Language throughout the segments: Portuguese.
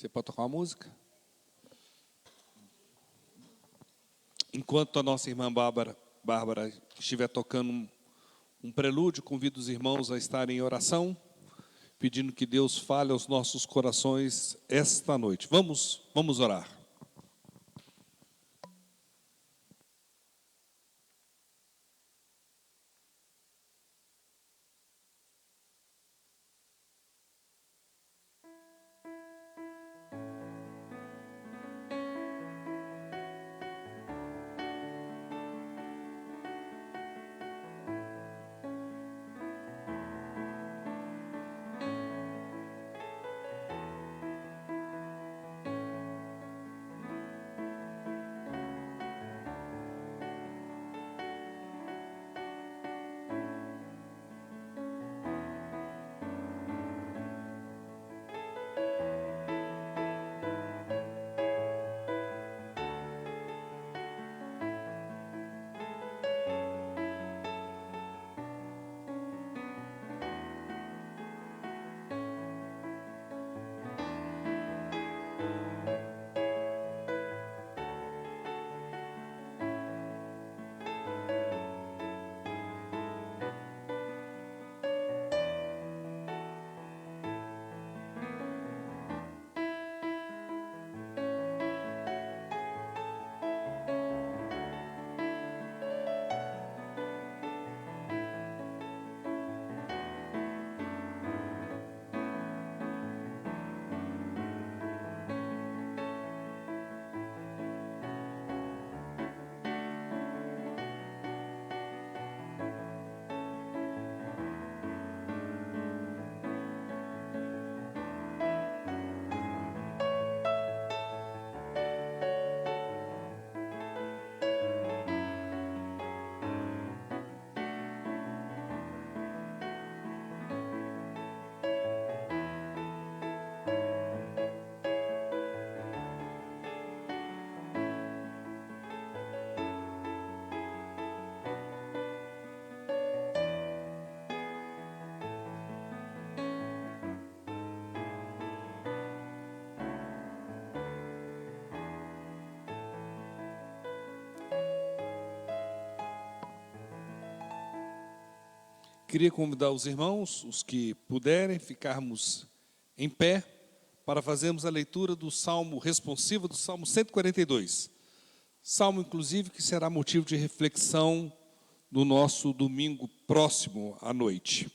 Você pode tocar uma música? Enquanto a nossa irmã Bárbara estiver tocando um prelúdio, convido os irmãos a estarem em oração, pedindo que Deus fale aos nossos corações esta noite. Vamos orar. Queria convidar os irmãos, os que puderem, ficarmos em pé para fazermos a leitura do Salmo responsivo, do Salmo 142. Salmo, inclusive, que será motivo de reflexão no nosso domingo próximo à noite.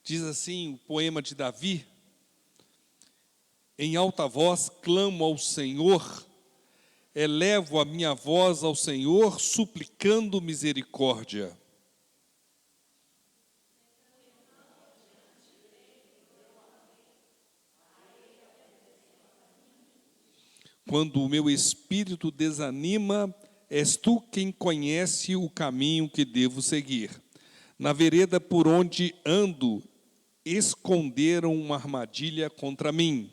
Diz assim o poema de Davi: em alta voz clamo ao Senhor, elevo a minha voz ao Senhor, suplicando misericórdia. Quando o meu espírito desanima, és tu quem conhece o caminho que devo seguir. Na vereda por onde ando, esconderam uma armadilha contra mim.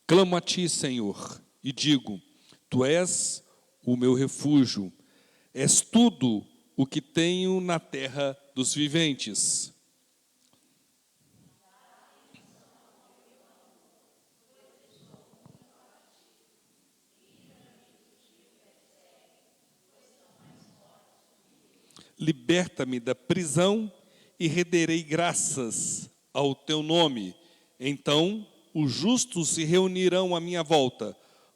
Clamo a ti, Senhor, e digo: tu és o meu refúgio, és tudo o que tenho na terra dos viventes. Liberta-me da prisão e renderei graças ao teu nome. Então os justos se reunirão à minha volta,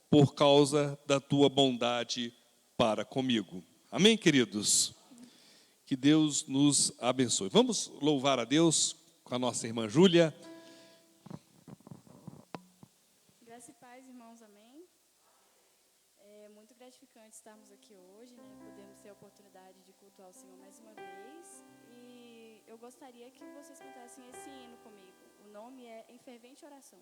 por causa da tua bondade para comigo. Amém, queridos? Que Deus nos abençoe. Vamos louvar a Deus com a nossa irmã Júlia. Graça e paz, irmãos, amém? É muito gratificante estarmos aqui hoje, né? Podemos ter a oportunidade de cultuar o Senhor mais uma vez. E eu gostaria que vocês cantassem esse hino comigo. O nome é Em Fervente Oração.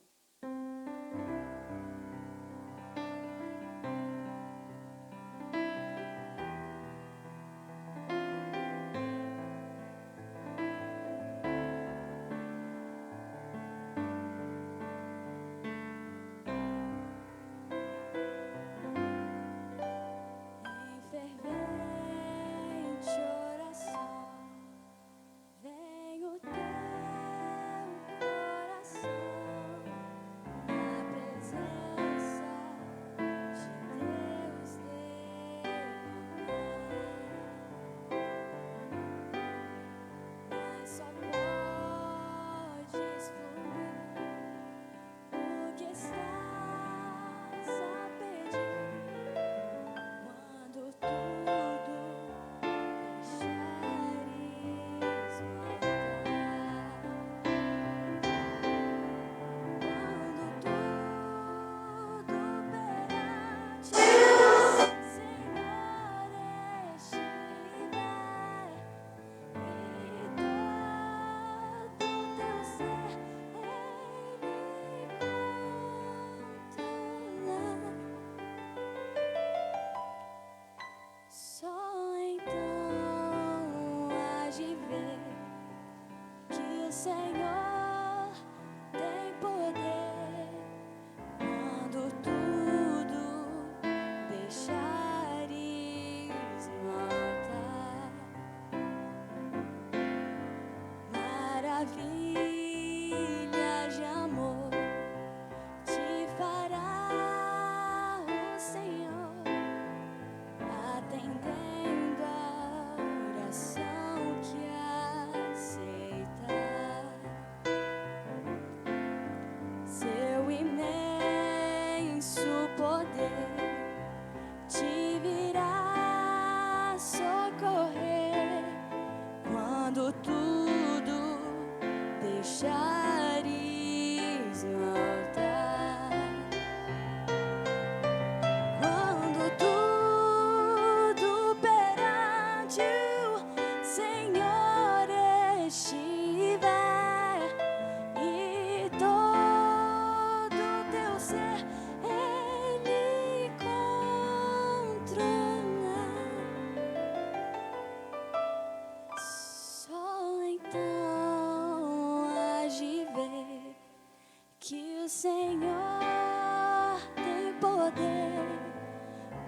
o Senhor tem poder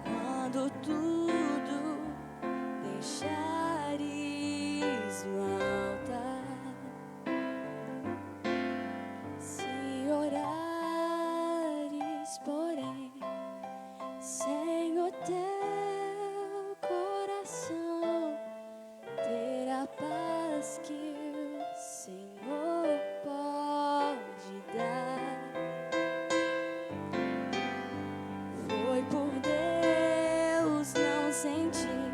quando tudo deixares o altar. Se orares, porém, sem o teu coração ter a paz que o Senhor pode dar. Foi por Deus não sentir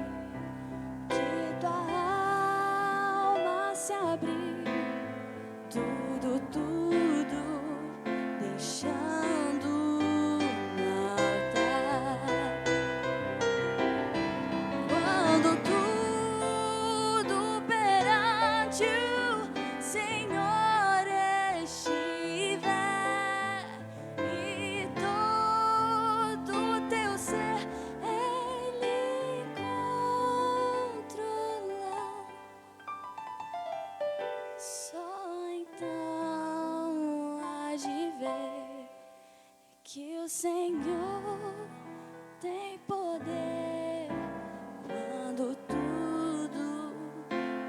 que tua alma se abriu, tudo deixando no altar. Quando tudo perante o Senhor estiver e todo teu ser Ele controlar, só então hás de ver que o Senhor tem poder quando tudo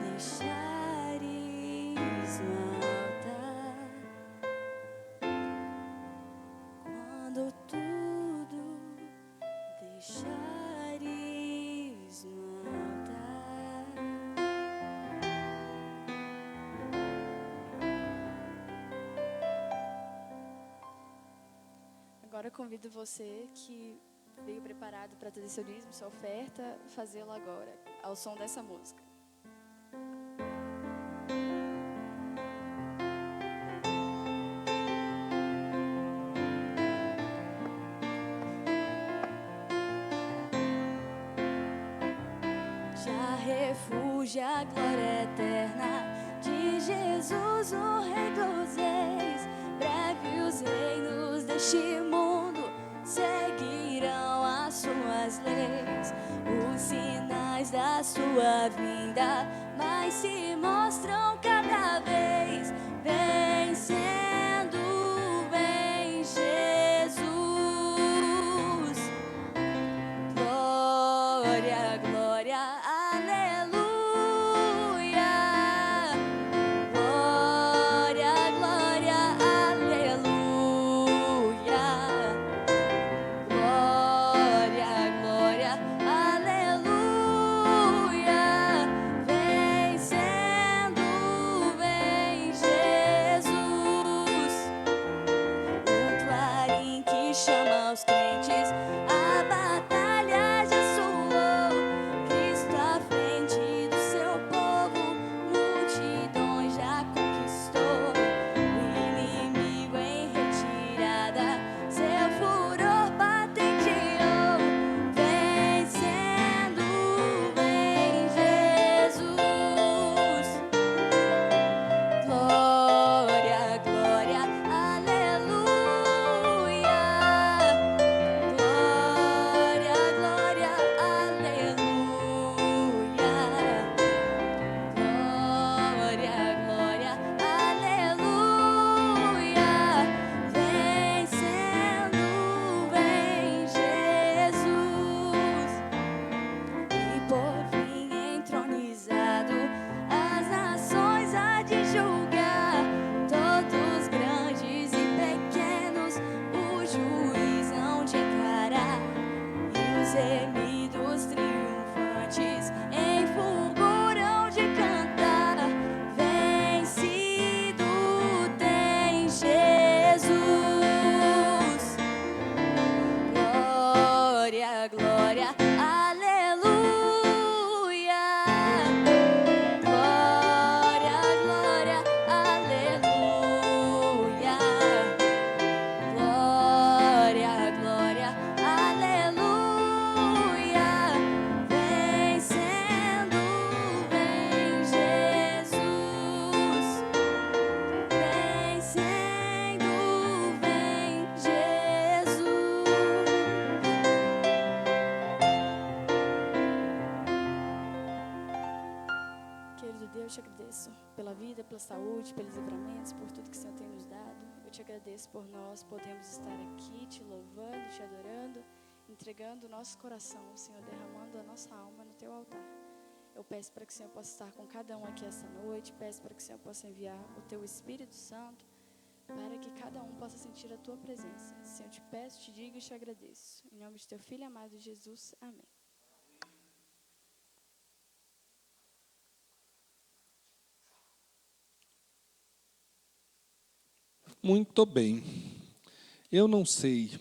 deixares no altar. Quando tudo deixares no altar. Agora eu convido você que veio preparado para trazer seu dízimo, sua oferta, fazê-lo agora, ao som dessa música. Já refúgio a glória eterna de Jesus, o Rei dos Reis. Breve os reinos deste mundo seguirão as suas leis. Os sinais da sua vinda mais se mostram cada vez. Vencendo, vem Jesus. Glória, glória, aleluia. Glória, glória, aleluia. Glória, glória, aleluia. Vencendo, vem Jesus. O clarim que chama os crentes, a batalha já soou. Cristo à frente do seu povo, multidões já conquistou. O inimigo em retirada, seu furor patenteou. Vencendo, vem Jesus. Glória, glória, aleluia. Glória, glória, aleluia. Glória, glória, aleluia. Vencendo, vem Jesus. E por fim entronizado, as nações há de julgar, todos grandes e pequenos, o juiz hão de encarar. E os remidos triunfantes em fulgor hão de cantar. Vencido tem Jesus. Glória, glória, aleluia. Glória, glória, aleluia. Glória, glória, aleluia. Vencendo, vem Jesus. Vencendo, vem Jesus. Querido Deus, te agradeço pela vida, pela saúde, pelos livramentos, por tudo que o Senhor tem nos dado. Eu te agradeço por nós podermos estar aqui, te louvando, te adorando, entregando o nosso coração, Senhor, derramando a nossa alma no teu altar. Eu peço para que o Senhor possa estar com cada um aqui essa noite, peço para que o Senhor possa enviar o teu Espírito Santo, para que cada um possa sentir a tua presença. Senhor, eu te peço, te digo e te agradeço. Em nome de teu Filho amado Jesus, amém. Muito bem. Eu não sei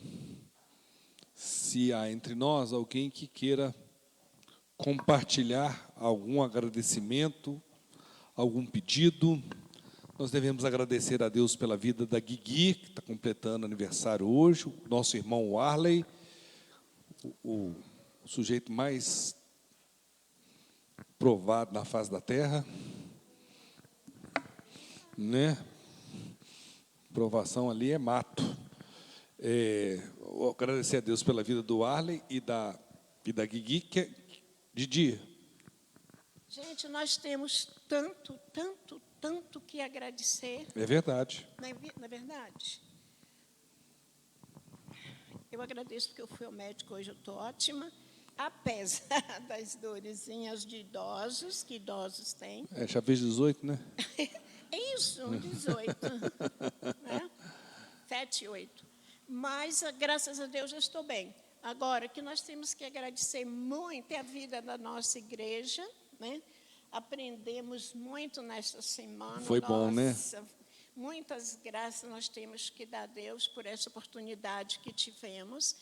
se há entre nós alguém que queira compartilhar algum agradecimento, algum pedido. Nós devemos agradecer a Deus pela vida da Guigui, que está completando aniversário hoje, o nosso irmão Warley, o sujeito mais provado na face da terra, né? Provação ali é mato. Agradecer a Deus pela vida do Arley e da Guigui, que é Didi. Gente, nós temos tanto que agradecer. É verdade. Não é verdade? Eu agradeço porque eu fui ao médico hoje, eu estou ótima, apesar das dorezinhas de idosos, que idosos têm. Já fez 18, né? É isso, 18. Né? 7, 8. Mas, graças a Deus, eu estou bem. Agora, o que nós temos que agradecer muito é a vida da nossa igreja, né? Aprendemos muito nesta semana. Foi bom, né? Muitas graças nós temos que dar a Deus por essa oportunidade que tivemos.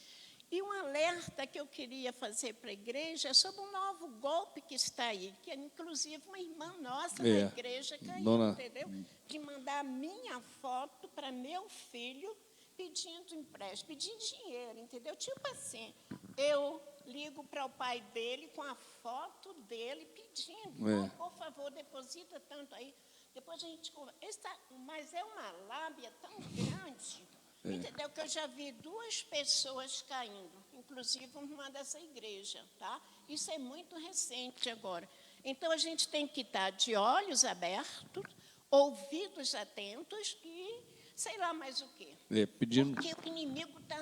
E um alerta que eu queria fazer para a igreja é sobre um novo golpe que está aí, que inclusive uma irmã nossa da igreja caiu, entendeu? De mandar a minha foto para meu filho pedindo empréstimo, pedindo dinheiro, entendeu? Tipo assim, eu ligo para o pai dele com a foto dele pedindo, por favor, deposita tanto aí. Depois a gente conversa. Mas é uma lábia tão grande, entendeu? Que eu já vi 2 pessoas caindo, inclusive uma dessa igreja, tá? Isso é muito recente agora. Então, a gente tem que estar de olhos abertos, ouvidos atentos e sei lá mais o quê. Pedindo... Porque o inimigo está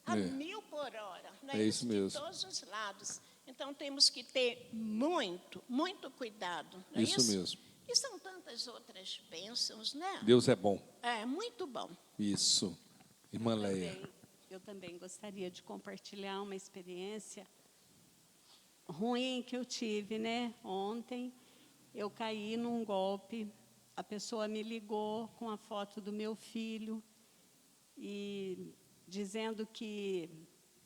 a 1000 por hora. Não é isso mesmo. De todos os lados. Então, temos que ter muito muito cuidado. Não é isso mesmo. E são tantas outras bênçãos, né? Deus é bom. É, muito bom. Isso. Irmã Leia. Eu também gostaria de compartilhar uma experiência ruim que eu tive, né? Ontem eu caí num golpe, a pessoa me ligou com a foto do meu filho e dizendo que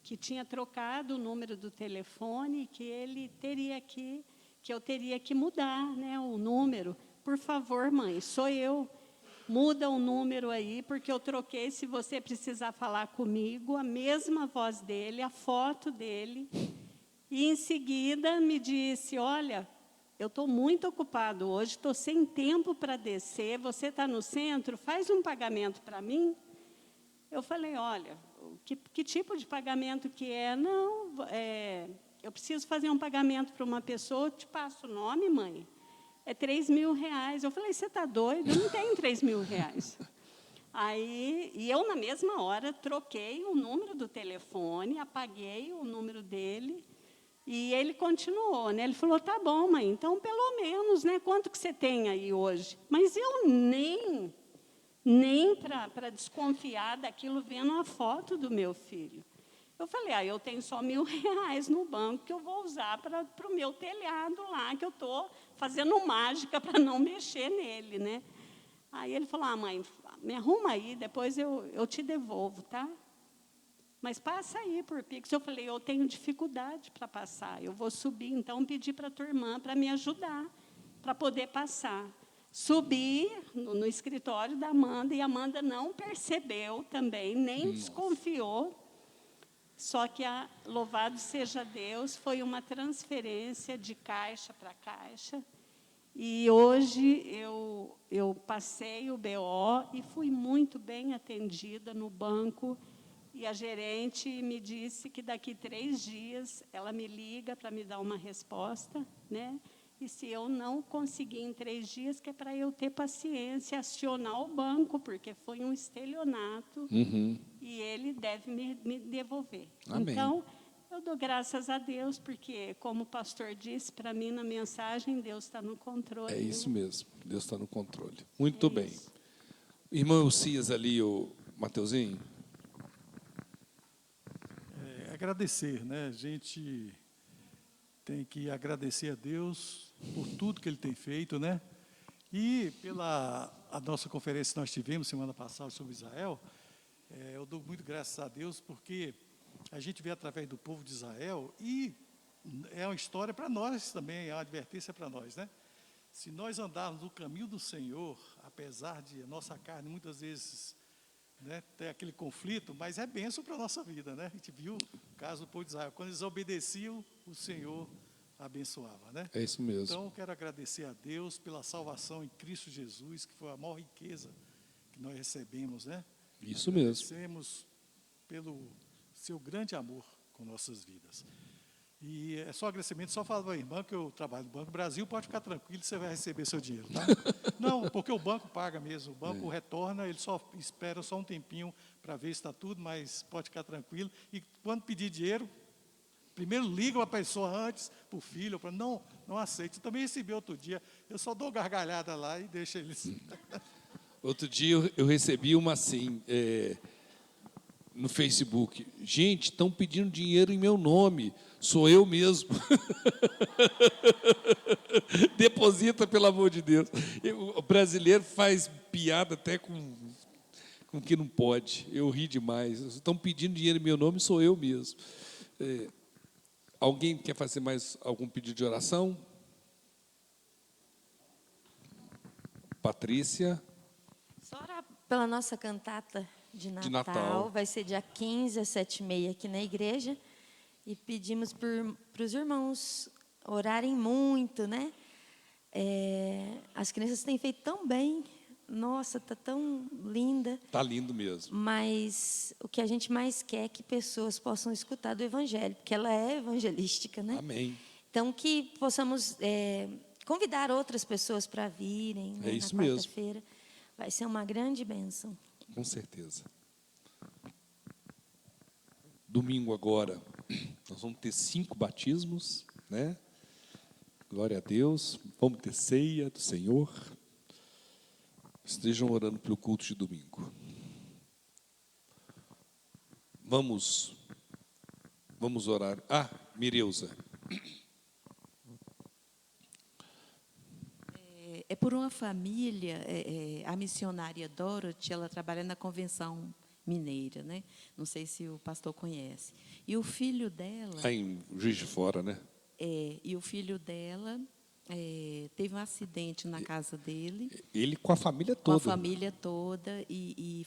tinha trocado o número do telefone, que ele teria que eu teria que mudar, né, o número. Por favor, mãe, sou eu. Muda o número aí, porque eu troquei, se você precisar falar comigo, a mesma voz dele, a foto dele. E, em seguida, me disse, olha, eu estou muito ocupado hoje, estou sem tempo para descer, você está no centro, faz um pagamento para mim? Eu falei, olha, que tipo de pagamento que é? Não, eu preciso fazer um pagamento para uma pessoa, eu te passo o nome, mãe. É R$3.000. Eu falei, você está doido? Eu não tenho R$3.000. Aí, e eu, na mesma hora, troquei o número do telefone, apaguei o número dele, e ele continuou, né? Ele falou, tá bom, mãe, então, pelo menos, né? Quanto que você tem aí hoje? Mas eu nem para desconfiar daquilo vendo a foto do meu filho. Eu falei, eu tenho só R$1.000 no banco que eu vou usar para o meu telhado lá, que eu estou fazendo mágica para não mexer nele, né? Aí ele falou, mãe, me arruma aí, depois eu te devolvo, tá? Mas passa aí por Pix. Eu falei, eu tenho dificuldade para passar, eu vou subir, então, pedir para a tua irmã para me ajudar, para poder passar. Subi no escritório da Amanda, e a Amanda não percebeu também, nem desconfiou. Só que, louvado seja Deus, foi uma transferência de caixa para caixa. E hoje eu passei o BO e fui muito bem atendida no banco. E a gerente me disse que daqui 3 dias ela me liga para me dar uma resposta, né? E se eu não conseguir em 3 dias, que é para eu ter paciência, acionar o banco, porque foi um estelionato, e ele deve me devolver. Amém. Então, eu dou graças a Deus, porque, como o pastor disse para mim na mensagem, Deus está no controle. É isso né? mesmo, Deus está no controle. Muito bem. Isso. Irmão Elcias ali, o Mateuzinho. Agradecer, né? A gente tem que agradecer a Deus por tudo que Ele tem feito, né? E pela a nossa conferência que nós tivemos semana passada sobre Israel, eu dou muito graças a Deus porque a gente vê através do povo de Israel e é uma história para nós também, é uma advertência para nós, né? Se nós andarmos no caminho do Senhor, apesar de a nossa carne muitas vezes, né, ter aquele conflito, mas é bênção para a nossa vida, né? A gente viu o caso do povo de Israel, quando eles obedeciam, o Senhor abençoava, né? É isso mesmo. Então, eu quero agradecer a Deus pela salvação em Cristo Jesus, que foi a maior riqueza que nós recebemos, né? Isso mesmo. Agradecemos pelo seu grande amor com nossas vidas. E é só agradecimento, só falo para a irmã que eu trabalho no Banco Brasil, pode ficar tranquilo, você vai receber seu dinheiro, tá? Não, porque o banco paga mesmo, o banco retorna, ele só espera só um tempinho para ver se está tudo, mas pode ficar tranquilo. E quando pedir dinheiro, primeiro liga a pessoa antes, para o filho, para não aceite. Eu também recebi outro dia, eu só dou gargalhada lá e deixo eles. Outro dia eu recebi uma assim, no Facebook. Gente, estão pedindo dinheiro em meu nome. Sou eu mesmo. Deposita, pelo amor de Deus. O brasileiro faz piada até com que não pode. Eu ri demais. Estão pedindo dinheiro em meu nome, sou eu mesmo. Alguém quer fazer mais algum pedido de oração? Patrícia. Só orar pela nossa cantata de Natal. Natal. Vai ser dia 15 às 7h30 aqui na igreja. E pedimos para os irmãos orarem muito, né? As crianças têm feito tão bem. Nossa, está tão linda. Está lindo mesmo. Mas o que a gente mais quer é que pessoas possam escutar do Evangelho, porque ela é evangelística, né? Amém. Então, que possamos convidar outras pessoas para virem, né, isso na mesmo. quarta-feira. Vai ser uma grande bênção. Com certeza. Domingo agora, nós vamos ter 5 batismos, né? Glória a Deus. Vamos ter ceia do Senhor. Estejam orando pelo culto de domingo. Vamos orar. Mireuza. É por uma família, a missionária Dorothy, ela trabalha na Convenção Mineira, né? Não sei se o pastor conhece. E o filho dela... Em Juiz de Fora, né? E o filho dela teve um acidente na casa dele. Ele com a família Com toda. a família toda, e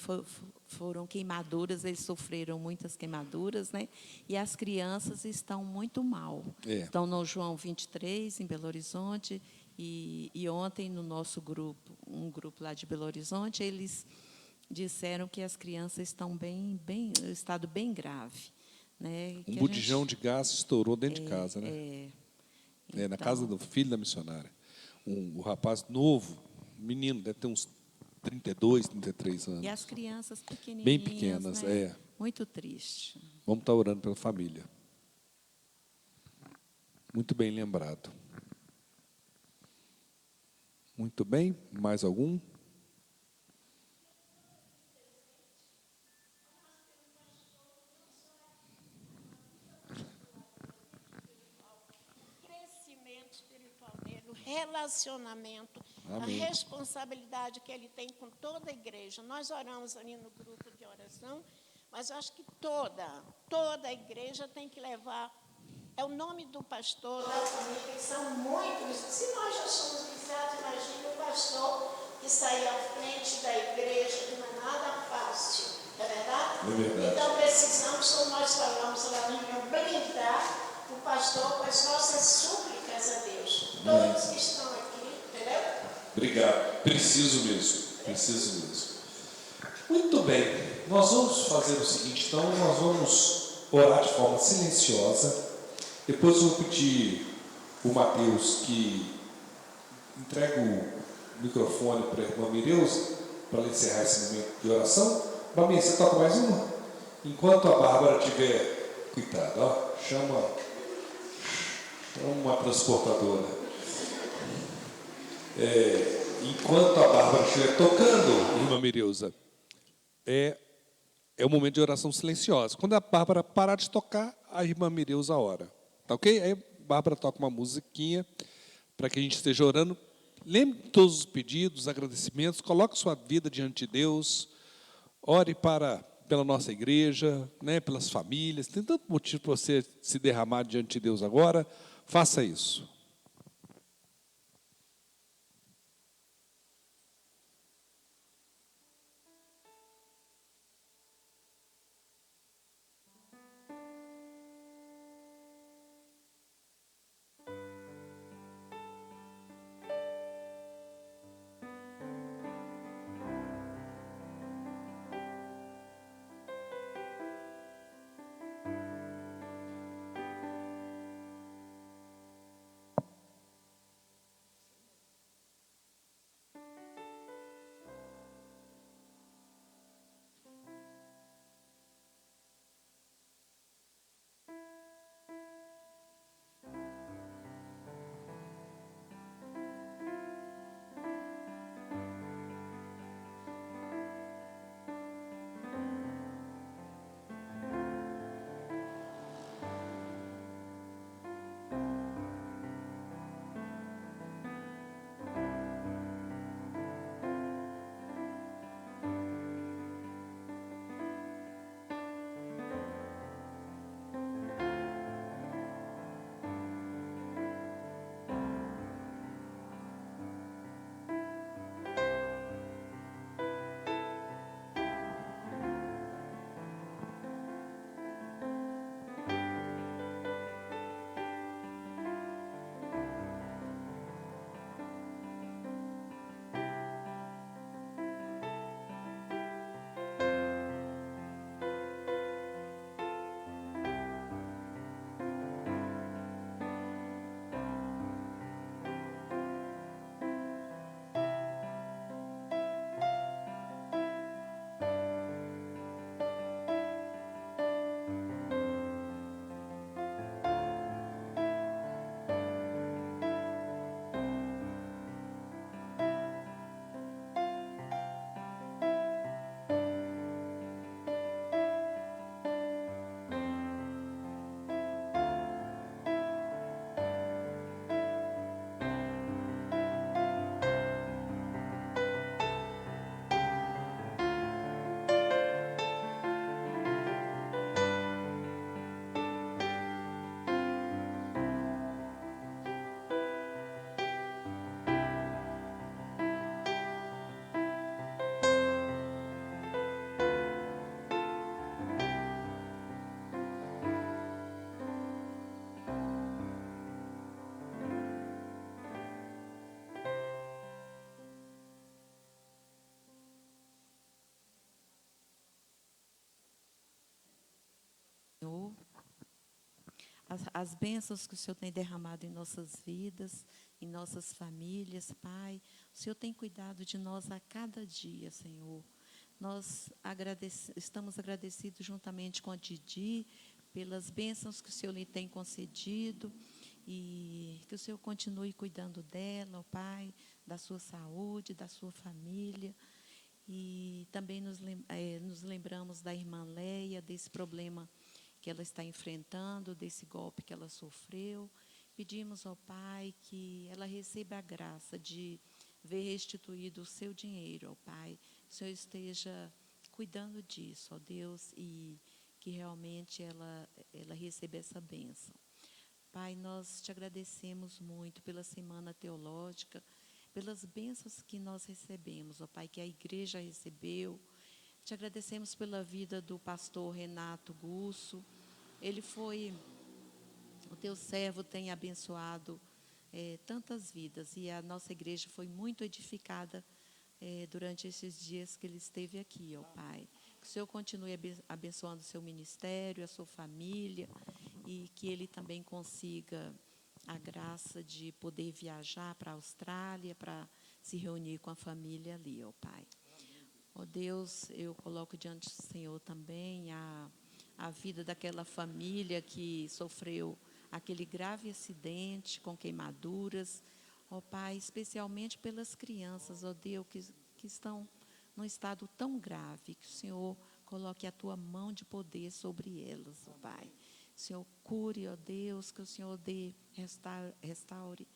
foram queimaduras, eles sofreram muitas queimaduras, né? E as crianças estão muito mal. Estão no João 23, em Belo Horizonte, e ontem, no nosso grupo, um grupo lá de Belo Horizonte, eles disseram que as crianças estão em estado bem grave. Né? Um botijão de gás estourou dentro de casa, né? Na casa do filho da missionária. O rapaz novo, menino, deve ter uns 32, 33 anos. E as crianças pequenininhas. Bem pequenas, né? Muito triste. Vamos estar orando pela família. Muito bem lembrado. Muito bem. Mais algum? Relacionamento, Amém. a responsabilidade que ele tem com toda a igreja. Nós oramos ali no grupo de oração, mas eu acho que toda a igreja tem que levar, o nome do pastor, da família, que são muitos. Se nós já somos viciados, imagine o pastor que sai à frente da igreja, que não é nada fácil, não é verdade? É verdade. Então precisamos, como nós falamos lá no reunião, blindar o pastor com as nossas súplicas a Deus. Todos que estão aqui, entendeu? Obrigado. Preciso mesmo. Muito bem. Nós vamos fazer o seguinte, então, nós vamos orar de forma silenciosa. Depois eu vou pedir o Mateus que entrego o microfone para a irmã Mireuza, para ela encerrar esse momento de oração. Mami, você toca mais uma? Enquanto a Bárbara tiver... Cuidado, ó, chama uma transportadora. Enquanto a Bárbara estiver tocando, irmã Mireuza, é um momento de oração silenciosa. Quando a Bárbara parar de tocar, a irmã Mireuza ora. Tá ok? Aí a Bárbara toca uma musiquinha para que a gente esteja orando. Lembre de todos os pedidos, agradecimentos, coloque sua vida diante de Deus, ore pela nossa igreja, né, pelas famílias. Tem tanto motivo para você se derramar diante de Deus agora. Faça isso. Senhor, as bênçãos que o Senhor tem derramado em nossas vidas, em nossas famílias, Pai. O Senhor tem cuidado de nós a cada dia, Senhor. Nós estamos agradecidos juntamente com a Didi pelas bênçãos que o Senhor lhe tem concedido e que o Senhor continue cuidando dela, ó Pai, da sua saúde, da sua família. E também nos lembramos da irmã Leia, desse problema que ela está enfrentando, desse golpe que ela sofreu. Pedimos ao Pai que ela receba a graça de ver restituído o seu dinheiro, ó Pai. Que o Senhor esteja cuidando disso, ó Deus, e que realmente ela receba essa bênção. Pai, nós te agradecemos muito pela Semana Teológica, pelas bênçãos que nós recebemos, ó Pai, que a igreja recebeu. Te agradecemos pela vida do pastor Renato Gusso. O teu servo tem abençoado tantas vidas, e a nossa igreja foi muito edificada durante esses dias que ele esteve aqui, ó Pai. Que o Senhor continue abençoando o seu ministério, a sua família, e que ele também consiga a graça de poder viajar para a Austrália, para se reunir com a família ali, ó Pai. Ó Deus, eu coloco diante do Senhor também a vida daquela família que sofreu aquele grave acidente com queimaduras, ó Pai, especialmente pelas crianças, ó Deus, que estão num estado tão grave, que o Senhor coloque a tua mão de poder sobre elas, ó Pai. O Senhor cure, ó Deus, que o Senhor restaure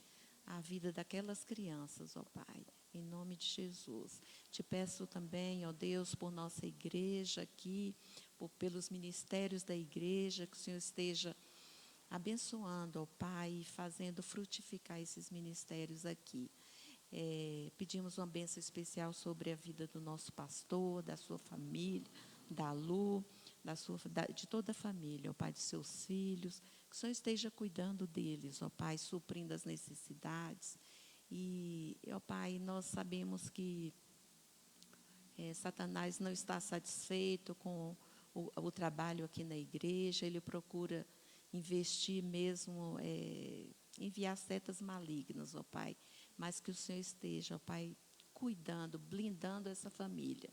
a vida daquelas crianças, ó Pai, em nome de Jesus. Te peço também, ó Deus, por nossa igreja aqui, pelos ministérios da igreja, que o Senhor esteja abençoando, ó Pai, e fazendo frutificar esses ministérios aqui. Pedimos uma bênção especial sobre a vida do nosso pastor, da sua família, da Lu, de toda a família, ó Pai, de seus filhos, que o Senhor esteja cuidando deles, ó Pai, suprindo as necessidades. E, ó Pai, nós sabemos que Satanás não está satisfeito com o trabalho aqui na igreja, ele procura investir mesmo, enviar setas malignas, ó Pai, mas que o Senhor esteja, ó Pai, cuidando, blindando essa família.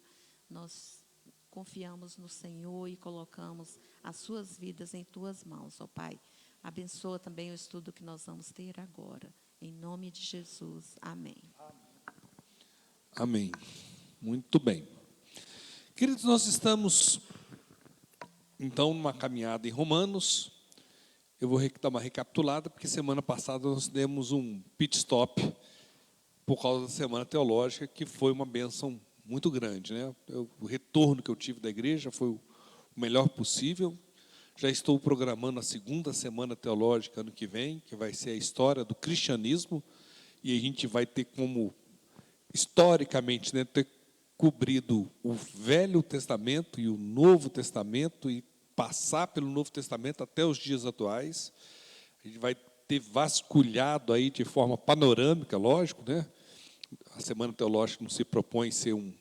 Nós confiamos no Senhor e colocamos as suas vidas em tuas mãos, ó Pai. Abençoa também o estudo que nós vamos ter agora. Em nome de Jesus. Amém. Amém. Muito bem. Queridos, nós estamos, então, numa caminhada em Romanos. Eu vou dar uma recapitulada, porque semana passada nós demos um pit stop por causa da Semana Teológica, que foi uma bênção muito grande, né? O retorno que eu tive da igreja foi o melhor possível. Já estou programando a segunda Semana Teológica ano que vem, que vai ser a história do cristianismo, e a gente vai ter como, historicamente, né, ter cobrido o Velho Testamento e o Novo Testamento, e passar pelo Novo Testamento até os dias atuais. A gente vai ter vasculhado aí de forma panorâmica, lógico, né? A Semana Teológica não se propõe ser um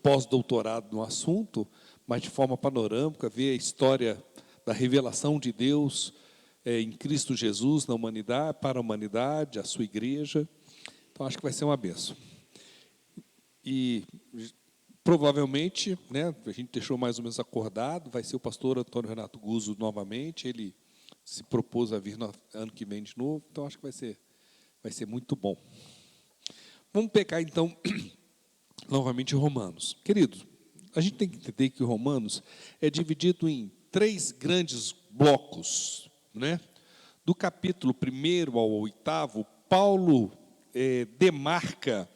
pós-doutorado no assunto, mas de forma panorâmica, ver a história da revelação de Deus em Cristo Jesus na humanidade, para a humanidade, a sua igreja. Então, acho que vai ser uma bênção. E provavelmente, né, a gente deixou mais ou menos acordado, vai ser o pastor Antônio Renato Guzzo novamente. Ele se propôs a vir no ano que vem de novo, então acho que vai ser muito bom. Vamos pegar, então, novamente Romanos. Queridos, a gente tem que entender que Romanos é dividido em 3 grandes blocos, né? Do capítulo 1º ao 8º, Paulo demarca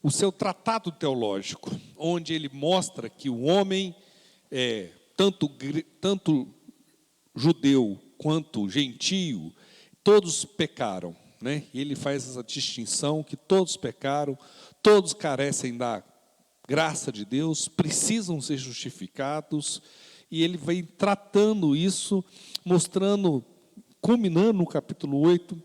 o seu tratado teológico, onde ele mostra que o homem, tanto judeu quanto gentio, todos pecaram, né? E ele faz essa distinção que todos pecaram, todos carecem da graça de Deus, precisam ser justificados, e ele vem tratando isso, mostrando, culminando no capítulo 8,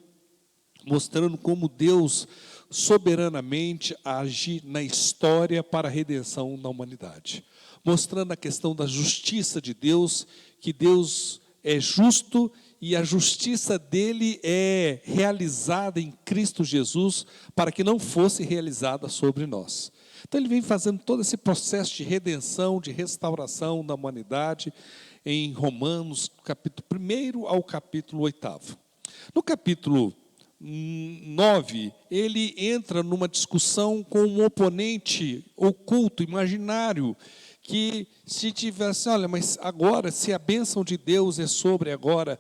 mostrando como Deus soberanamente age na história para a redenção da humanidade, mostrando a questão da justiça de Deus, que Deus é justo e a justiça dele é realizada em Cristo Jesus para que não fosse realizada sobre nós. Então ele vem fazendo todo esse processo de redenção, de restauração da humanidade em Romanos, capítulo 1º ao capítulo 8º. No capítulo 9, ele entra numa discussão com um oponente oculto, imaginário, que se tivesse, olha, mas agora, se a bênção de Deus é sobre agora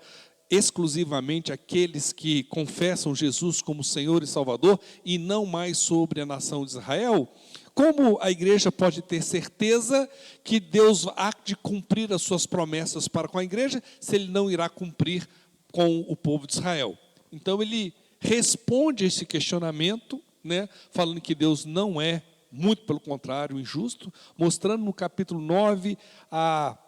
exclusivamente aqueles que confessam Jesus como Senhor e Salvador, e não mais sobre a nação de Israel, como a igreja pode ter certeza que Deus há de cumprir as suas promessas para com a igreja, se ele não irá cumprir com o povo de Israel? Então ele responde a esse questionamento, né, falando que Deus não é, muito pelo contrário, injusto, mostrando no capítulo 9 a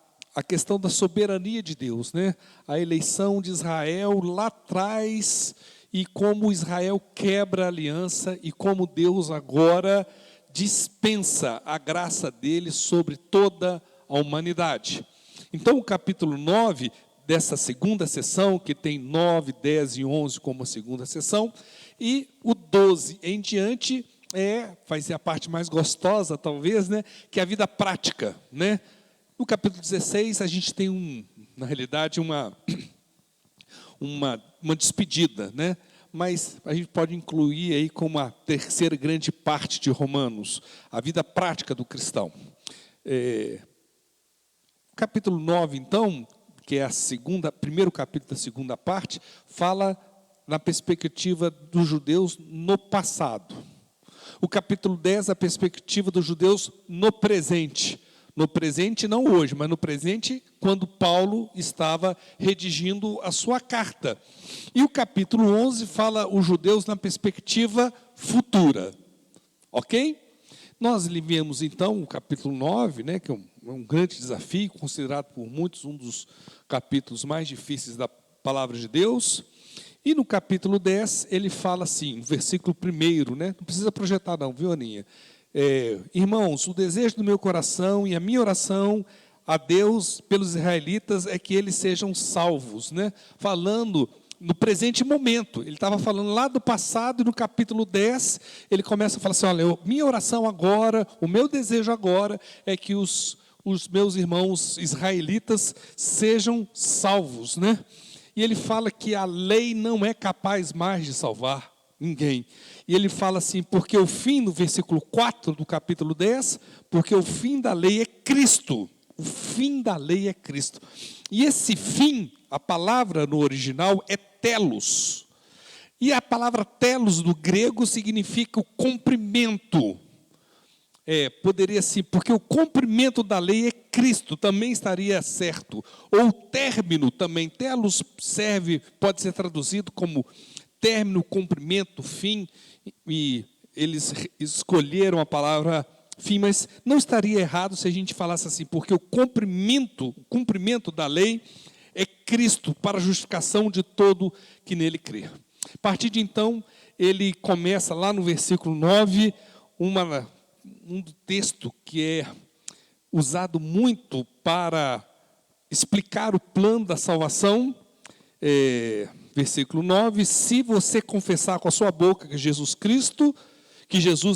questão da soberania de Deus, né? A eleição de Israel lá atrás, e como Israel quebra a aliança, e como Deus agora dispensa a graça dele sobre toda a humanidade. Então o capítulo 9 dessa segunda sessão, que tem 9, 10 e 11 como a segunda sessão, e o 12 em diante vai ser a parte mais gostosa, talvez, né, que é a vida prática, né? No capítulo 16, a gente tem, na realidade, uma despedida, né? Mas a gente pode incluir aí como a terceira grande parte de Romanos, a vida prática do cristão. Capítulo 9, então, que é primeiro capítulo da segunda parte, fala na perspectiva dos judeus no passado. O capítulo 10, a perspectiva dos judeus no presente. No presente, não hoje, mas no presente, quando Paulo estava redigindo a sua carta. E o capítulo 11 fala os judeus na perspectiva futura. Ok? Nós vemos, então, o capítulo 9, né, que é um grande desafio, considerado por muitos um dos capítulos mais difíceis da palavra de Deus. E no capítulo 10, ele fala assim, no versículo 1, né? Não precisa projetar não, viu, Aninha? Irmãos, o desejo do meu coração e a minha oração a Deus pelos israelitas é que eles sejam salvos, né? Falando no presente momento. Ele estava falando lá do passado, e no capítulo 10, ele começa a falar assim, olha, minha oração agora, o meu desejo agora é que os meus irmãos israelitas sejam salvos, né? E ele fala que a lei não é capaz mais de salvar ninguém. E ele fala assim, porque o fim, no versículo 4 do capítulo 10, porque o fim da lei é Cristo. O fim da lei é Cristo. E esse fim, a palavra no original é telos. E a palavra telos no grego significa o cumprimento. Poderia ser, porque o cumprimento da lei é Cristo, também estaria certo. Ou término também, telos pode ser traduzido como término, cumprimento, fim, e eles escolheram a palavra fim, mas não estaria errado se a gente falasse assim, porque o cumprimento da lei é Cristo, para a justificação de todo que nele crê. A partir de então, ele começa lá no versículo 9, um texto que é usado muito para explicar o plano da salvação, versículo 9, se você confessar com a sua boca que Jesus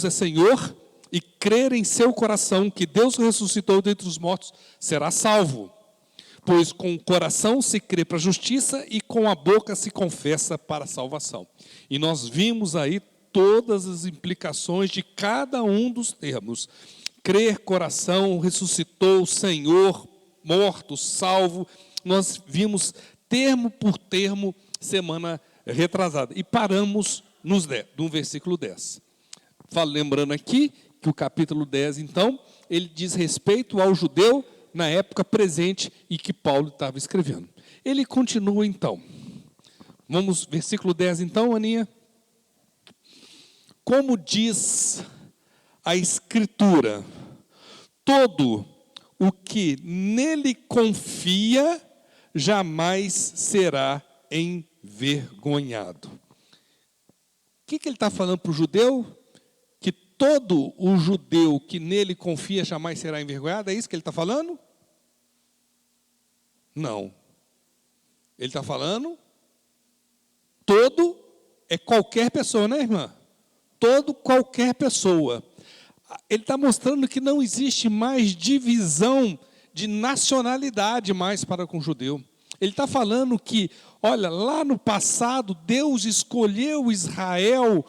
é Senhor, e crer em seu coração que Deus ressuscitou dentre os mortos, será salvo. Pois com o coração se crê para a justiça e com a boca se confessa para a salvação. E nós vimos aí todas as implicações de cada um dos termos. Crer, coração, ressuscitou, Senhor, morto, salvo. Nós vimos termo por termo semana retrasada. E paramos no versículo 10. Lembrando aqui que o capítulo 10, então, ele diz respeito ao judeu na época presente e que Paulo estava escrevendo. Ele continua, então. Vamos, versículo 10, então, Aninha. Como diz a Escritura, todo o que nele confia jamais será envergonhado. O que ele está falando para o judeu? Que todo o judeu que nele confia jamais será envergonhado? É isso que ele está falando? Não. Ele está falando todo é qualquer pessoa, né, irmã? Qualquer pessoa. Ele está mostrando que não existe mais divisão de nacionalidade mais para com o judeu. Ele está falando que, olha, lá no passado Deus escolheu Israel,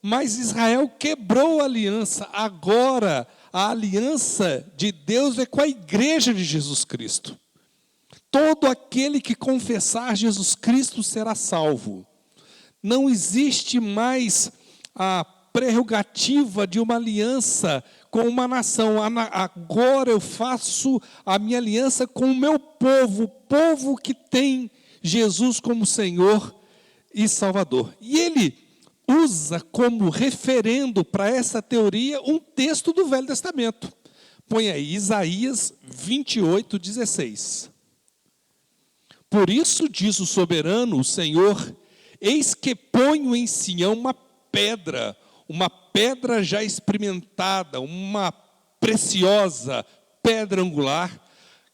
mas Israel quebrou a aliança. Agora a aliança de Deus é com a igreja de Jesus Cristo. Todo aquele que confessar Jesus Cristo será salvo. Não existe mais a prerrogativa de uma aliança com uma nação. Agora eu faço a minha aliança com o meu povo, o povo que tem Jesus como Senhor e Salvador. E ele usa como referendo para essa teoria um texto do Velho Testamento. Põe aí, Isaías 28, 16. Por isso diz o soberano, o Senhor, eis que ponho em Sião uma pedra já experimentada, uma preciosa pedra angular,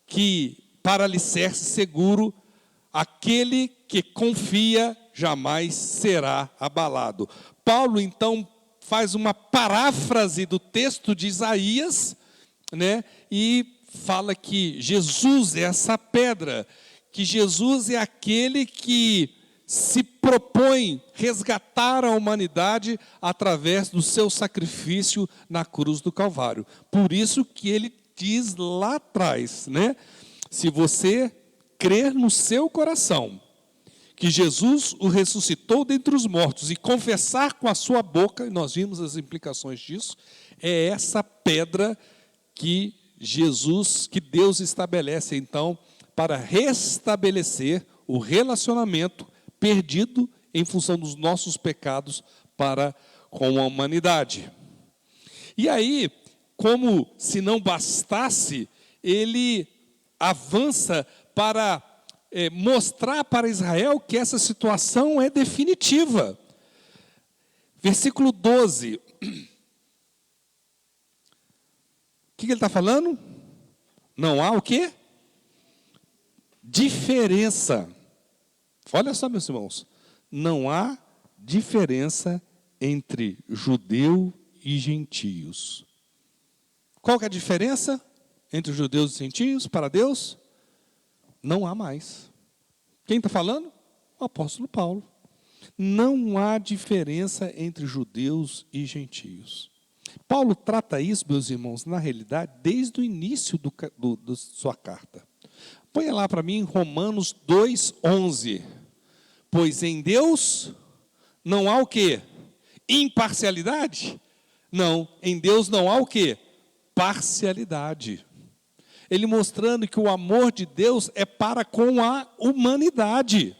que para alicerce seguro aquele que confia jamais será abalado. Paulo, então, faz uma paráfrase do texto de Isaías, né? E fala que Jesus é essa pedra, que Jesus é aquele que se propõe resgatar a humanidade através do seu sacrifício na cruz do Calvário. Por isso que ele diz lá atrás, né? Se você crer no seu coração que Jesus o ressuscitou dentre os mortos e confessar com a sua boca, e nós vimos as implicações disso, é essa pedra que Deus estabelece, então, para restabelecer o relacionamento perdido em função dos nossos pecados para com a humanidade. E aí, como se não bastasse, ele avança para mostrar para Israel que essa situação é definitiva. Versículo 12. O que ele está falando? Não há o quê? Diferença. Olha só, meus irmãos. Não há diferença entre judeu e gentios. Qual que é a diferença entre os judeus e gentios para Deus? Não há mais. Quem está falando? O apóstolo Paulo. Não há diferença entre judeus e gentios. Paulo trata isso, meus irmãos, na realidade, desde o início da sua carta. Põe lá para mim Romanos 2:11. Pois em Deus não há o quê? Imparcialidade? Não, em Deus não há o quê? Parcialidade. Ele mostrando que o amor de Deus é para com a humanidade.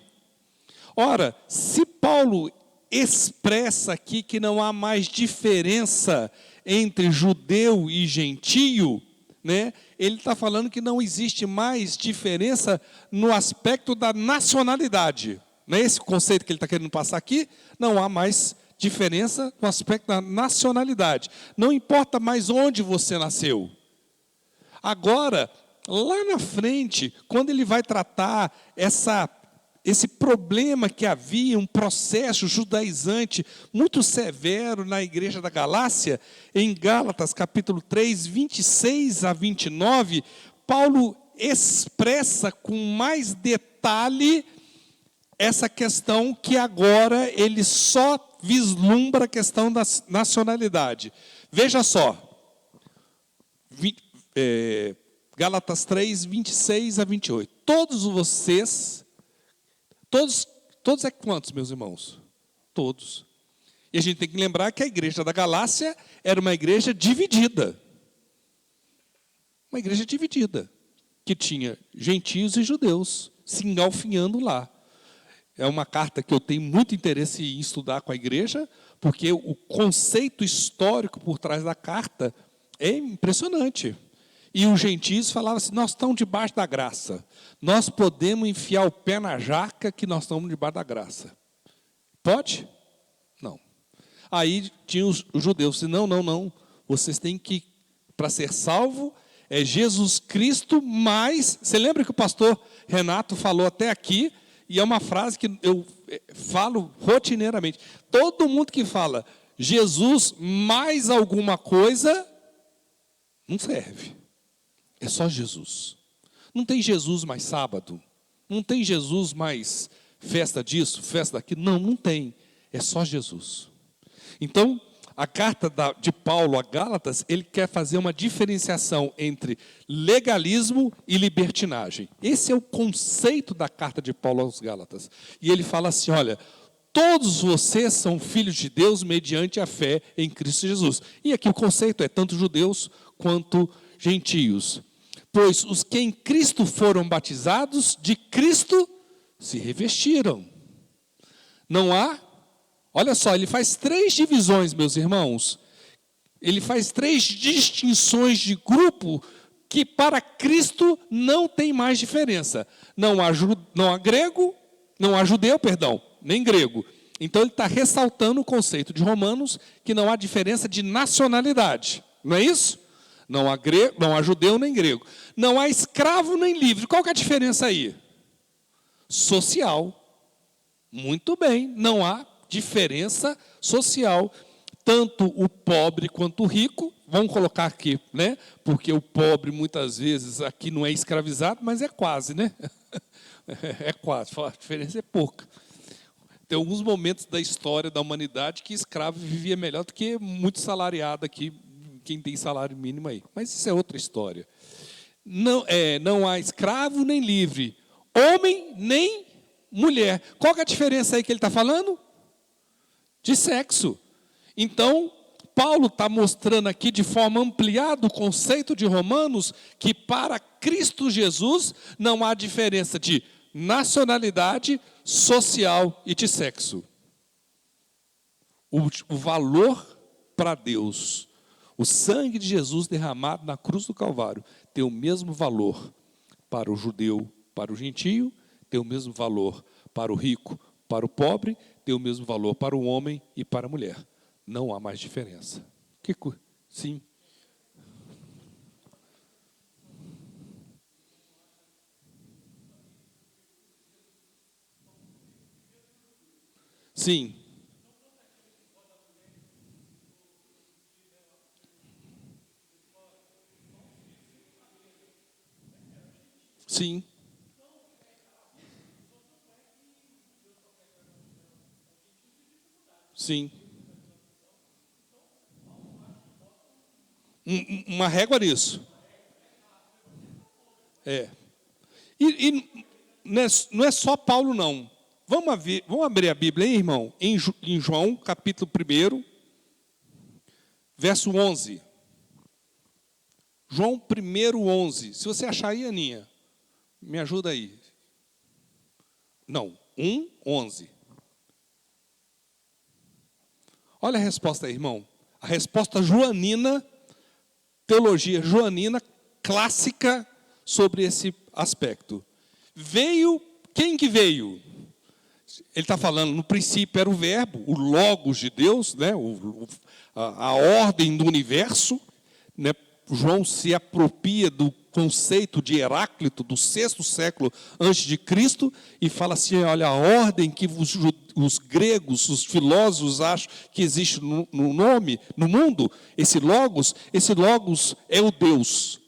Ora, se Paulo expressa aqui que não há mais diferença entre judeu e gentio, né? Ele está falando que não existe mais diferença no aspecto da nacionalidade. Não é esse o conceito que ele está querendo passar aqui? Não há mais diferença no aspecto da nacionalidade. Não importa mais onde você nasceu. Agora, lá na frente, quando ele vai tratar esse problema que havia, um processo judaizante muito severo na igreja da Galácia, em Gálatas capítulo 3, 26 a 29, Paulo expressa com mais detalhe essa questão que agora ele só vislumbra a questão da nacionalidade. Veja só, Gálatas 3, 26 a 28. Todos vocês, todos é quantos, meus irmãos? Todos. E a gente tem que lembrar que a igreja da Galácia era uma igreja dividida. Uma igreja dividida, que tinha gentios e judeus se engalfinhando lá. É uma carta que eu tenho muito interesse em estudar com a igreja, porque o conceito histórico por trás da carta é impressionante. E os gentios falavam assim, nós estamos debaixo da graça. Nós podemos enfiar o pé na jaca que nós estamos debaixo da graça. Pode? Não. Aí tinha os judeus, não. Vocês têm que, para ser salvo, é Jesus Cristo, mas... Você lembra que o pastor Renato falou até aqui, e é uma frase que eu falo rotineiramente. Todo mundo que fala Jesus mais alguma coisa, não serve. É só Jesus. Não tem Jesus mais sábado. Não tem Jesus mais festa disso, festa daquilo. Não tem. É só Jesus. Então, a carta de Paulo a Gálatas, ele quer fazer uma diferenciação entre legalismo e libertinagem. Esse é o conceito da carta de Paulo aos Gálatas. E ele fala assim, olha, todos vocês são filhos de Deus mediante a fé em Cristo Jesus. E aqui o conceito é tanto judeus quanto gentios. Pois os que em Cristo foram batizados, de Cristo se revestiram. Não há... Olha só, ele faz 3 divisões, meus irmãos. Ele faz 3 distinções de grupo que para Cristo não tem mais diferença. Não há grego, não há judeu, nem grego. Então ele está ressaltando o conceito de Romanos que não há diferença de nacionalidade. Não é isso? Não há judeu nem grego. Não há escravo nem livre. Qual que é a diferença aí? social. Muito bem, não há diferença social. Tanto o pobre quanto o rico, vamos colocar aqui, né? Porque o pobre, muitas vezes, aqui não é escravizado, mas é quase, né? É quase, a diferença é pouca. Tem alguns momentos da história da humanidade que escravo vivia melhor do que muito salariado aqui, quem tem salário mínimo aí. Mas isso é outra história. Não há escravo nem livre, homem nem mulher. Qual que é a diferença aí que ele está falando? De sexo. Então, Paulo está mostrando aqui de forma ampliada o conceito de Romanos que para Cristo Jesus não há diferença de nacionalidade, social e de sexo. O valor para Deus, o sangue de Jesus derramado na cruz do Calvário, tem o mesmo valor para o judeu, para o gentio, tem o mesmo valor para o rico, para o pobre, tem o mesmo valor para o homem e para a mulher. Não há mais diferença. Sim. Sim. Sim. Sim. Uma régua nisso. E não é só Paulo, não. Vamos abrir a Bíblia aí, irmão, em João, capítulo 1, verso 11. João 1, 11. Se você achar aí, Aninha, me ajuda aí. Não, 1, 11. Olha a resposta aí, irmão. A resposta joanina, teologia joanina clássica sobre esse aspecto. Quem que veio? Ele está falando, no princípio era o verbo, o logos de Deus, né? A ordem do universo, né? João se apropria do conceito de Heráclito, do 6º século antes de Cristo, e fala assim, olha, a ordem que os gregos, os filósofos acham que existe no mundo, esse logos é o Deus.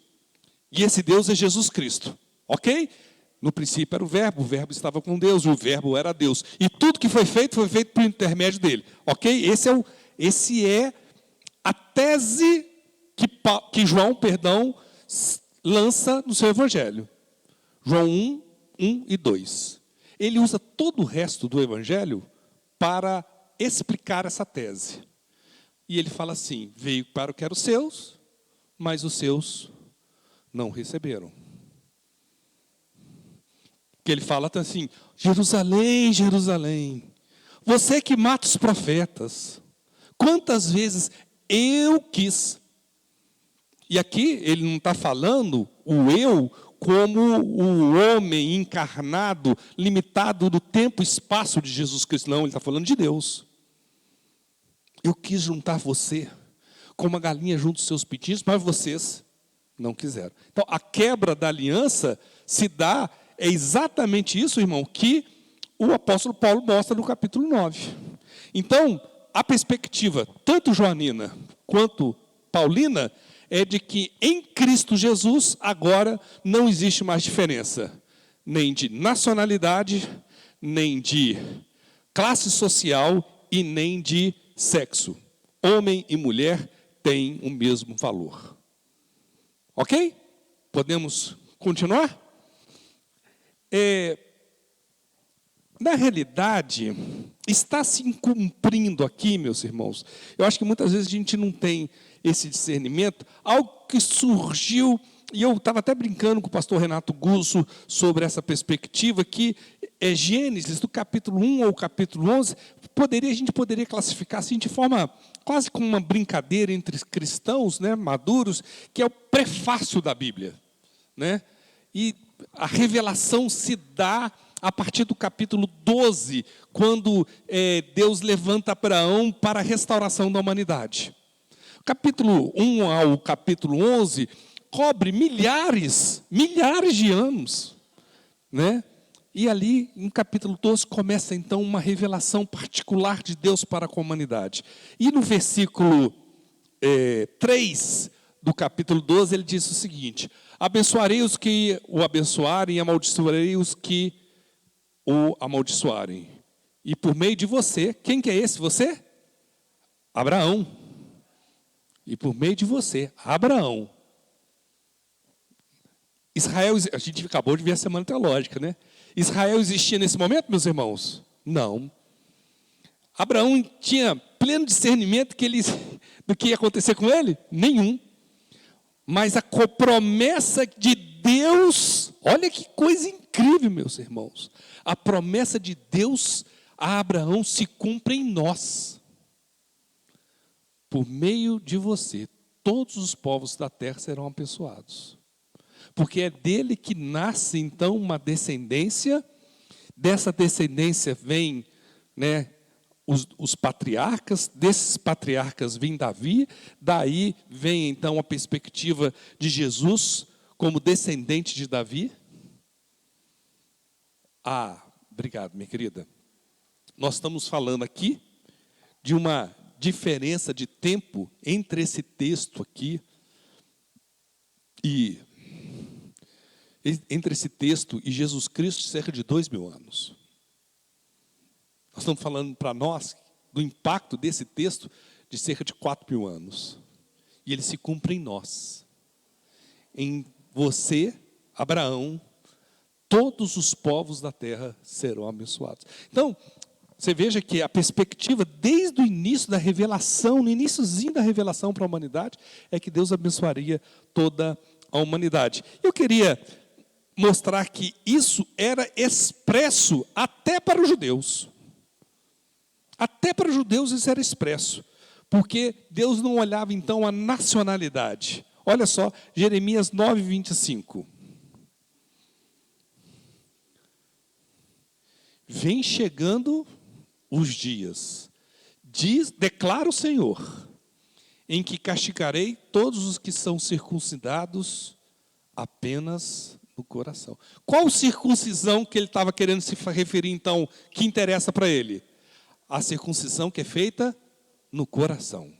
E esse Deus é Jesus Cristo. Ok? No princípio era o verbo estava com Deus, o verbo era Deus. E tudo que foi feito por intermédio dele. Ok? Esse é a tese que João, lança no seu evangelho. João 1, 1 e 2. Ele usa todo o resto do evangelho para explicar essa tese. E ele fala assim, veio para o que eram os seus, mas os seus não receberam. Que ele fala assim, Jerusalém, Jerusalém, você que mata os profetas, quantas vezes eu quis. E aqui ele não está falando o eu como o homem encarnado, limitado no tempo e espaço de Jesus Cristo. Não, ele está falando de Deus. Eu quis juntar você como a galinha junta os seus pintinhos, mas vocês não quiseram. Então, a quebra da aliança se dá, é exatamente isso, irmão, que o apóstolo Paulo mostra no capítulo 9. Então, a perspectiva, tanto joanina quanto paulina, é de que em Cristo Jesus, agora, não existe mais diferença, nem de nacionalidade, nem de classe social e nem de sexo. Homem e mulher têm o mesmo valor. Ok? Podemos continuar? Na realidade, está se cumprindo aqui, meus irmãos. Eu acho que muitas vezes a gente não tem esse discernimento, algo que surgiu, e eu estava até brincando com o pastor Renato Gusso sobre essa perspectiva, que é Gênesis, do capítulo 1 ao capítulo 11, a gente poderia classificar assim, de forma quase como uma brincadeira entre cristãos, né, maduros, que é o prefácio da Bíblia. Né? E a revelação se dá a partir do capítulo 12, quando Deus levanta Abraão para a restauração da humanidade. Capítulo 1 ao capítulo 11 cobre milhares de anos, né? E ali, em capítulo 12, começa então uma revelação particular de Deus para a humanidade. E no versículo 3 do capítulo 12, ele diz o seguinte: abençoarei os que o abençoarem e amaldiçoarei os que o amaldiçoarem. E por meio de você, quem que é esse você? Abraão. E por meio de você, Abraão. Israel, a gente acabou de ver a semana teológica, né? Israel existia nesse momento, meus irmãos? Não. Abraão tinha pleno discernimento do que ia acontecer com ele? Nenhum. Mas a promessa de Deus, olha que coisa incrível, meus irmãos. A promessa de Deus a Abraão se cumpre em nós. Por meio de você, todos os povos da terra serão abençoados. Porque é dele que nasce, então, uma descendência. Dessa descendência vem, né, os patriarcas. Desses patriarcas vem Davi. Daí vem, então, a perspectiva de Jesus como descendente de Davi. Obrigado, minha querida. Nós estamos falando aqui de uma diferença de tempo entre esse texto aqui e entre esse texto e Jesus Cristo, cerca de 2000 anos. Nós estamos falando para nós do impacto desse texto de cerca de 4000 anos. E ele se cumpre em nós. Em você, Abraão, todos os povos da terra serão abençoados. Então, você veja que a perspectiva desde o início da revelação, no iniciozinho da revelação para a humanidade, é que Deus abençoaria toda a humanidade. Eu queria mostrar que isso era expresso até para os judeus. Até para os judeus isso era expresso. Porque Deus não olhava então a nacionalidade. Olha só, Jeremias 9, 25. Vem chegando os dias, declara o Senhor, em que castigarei todos os que são circuncidados apenas no coração. Qual circuncisão que ele estava querendo se referir, então, que interessa para ele? A circuncisão que é feita no coração.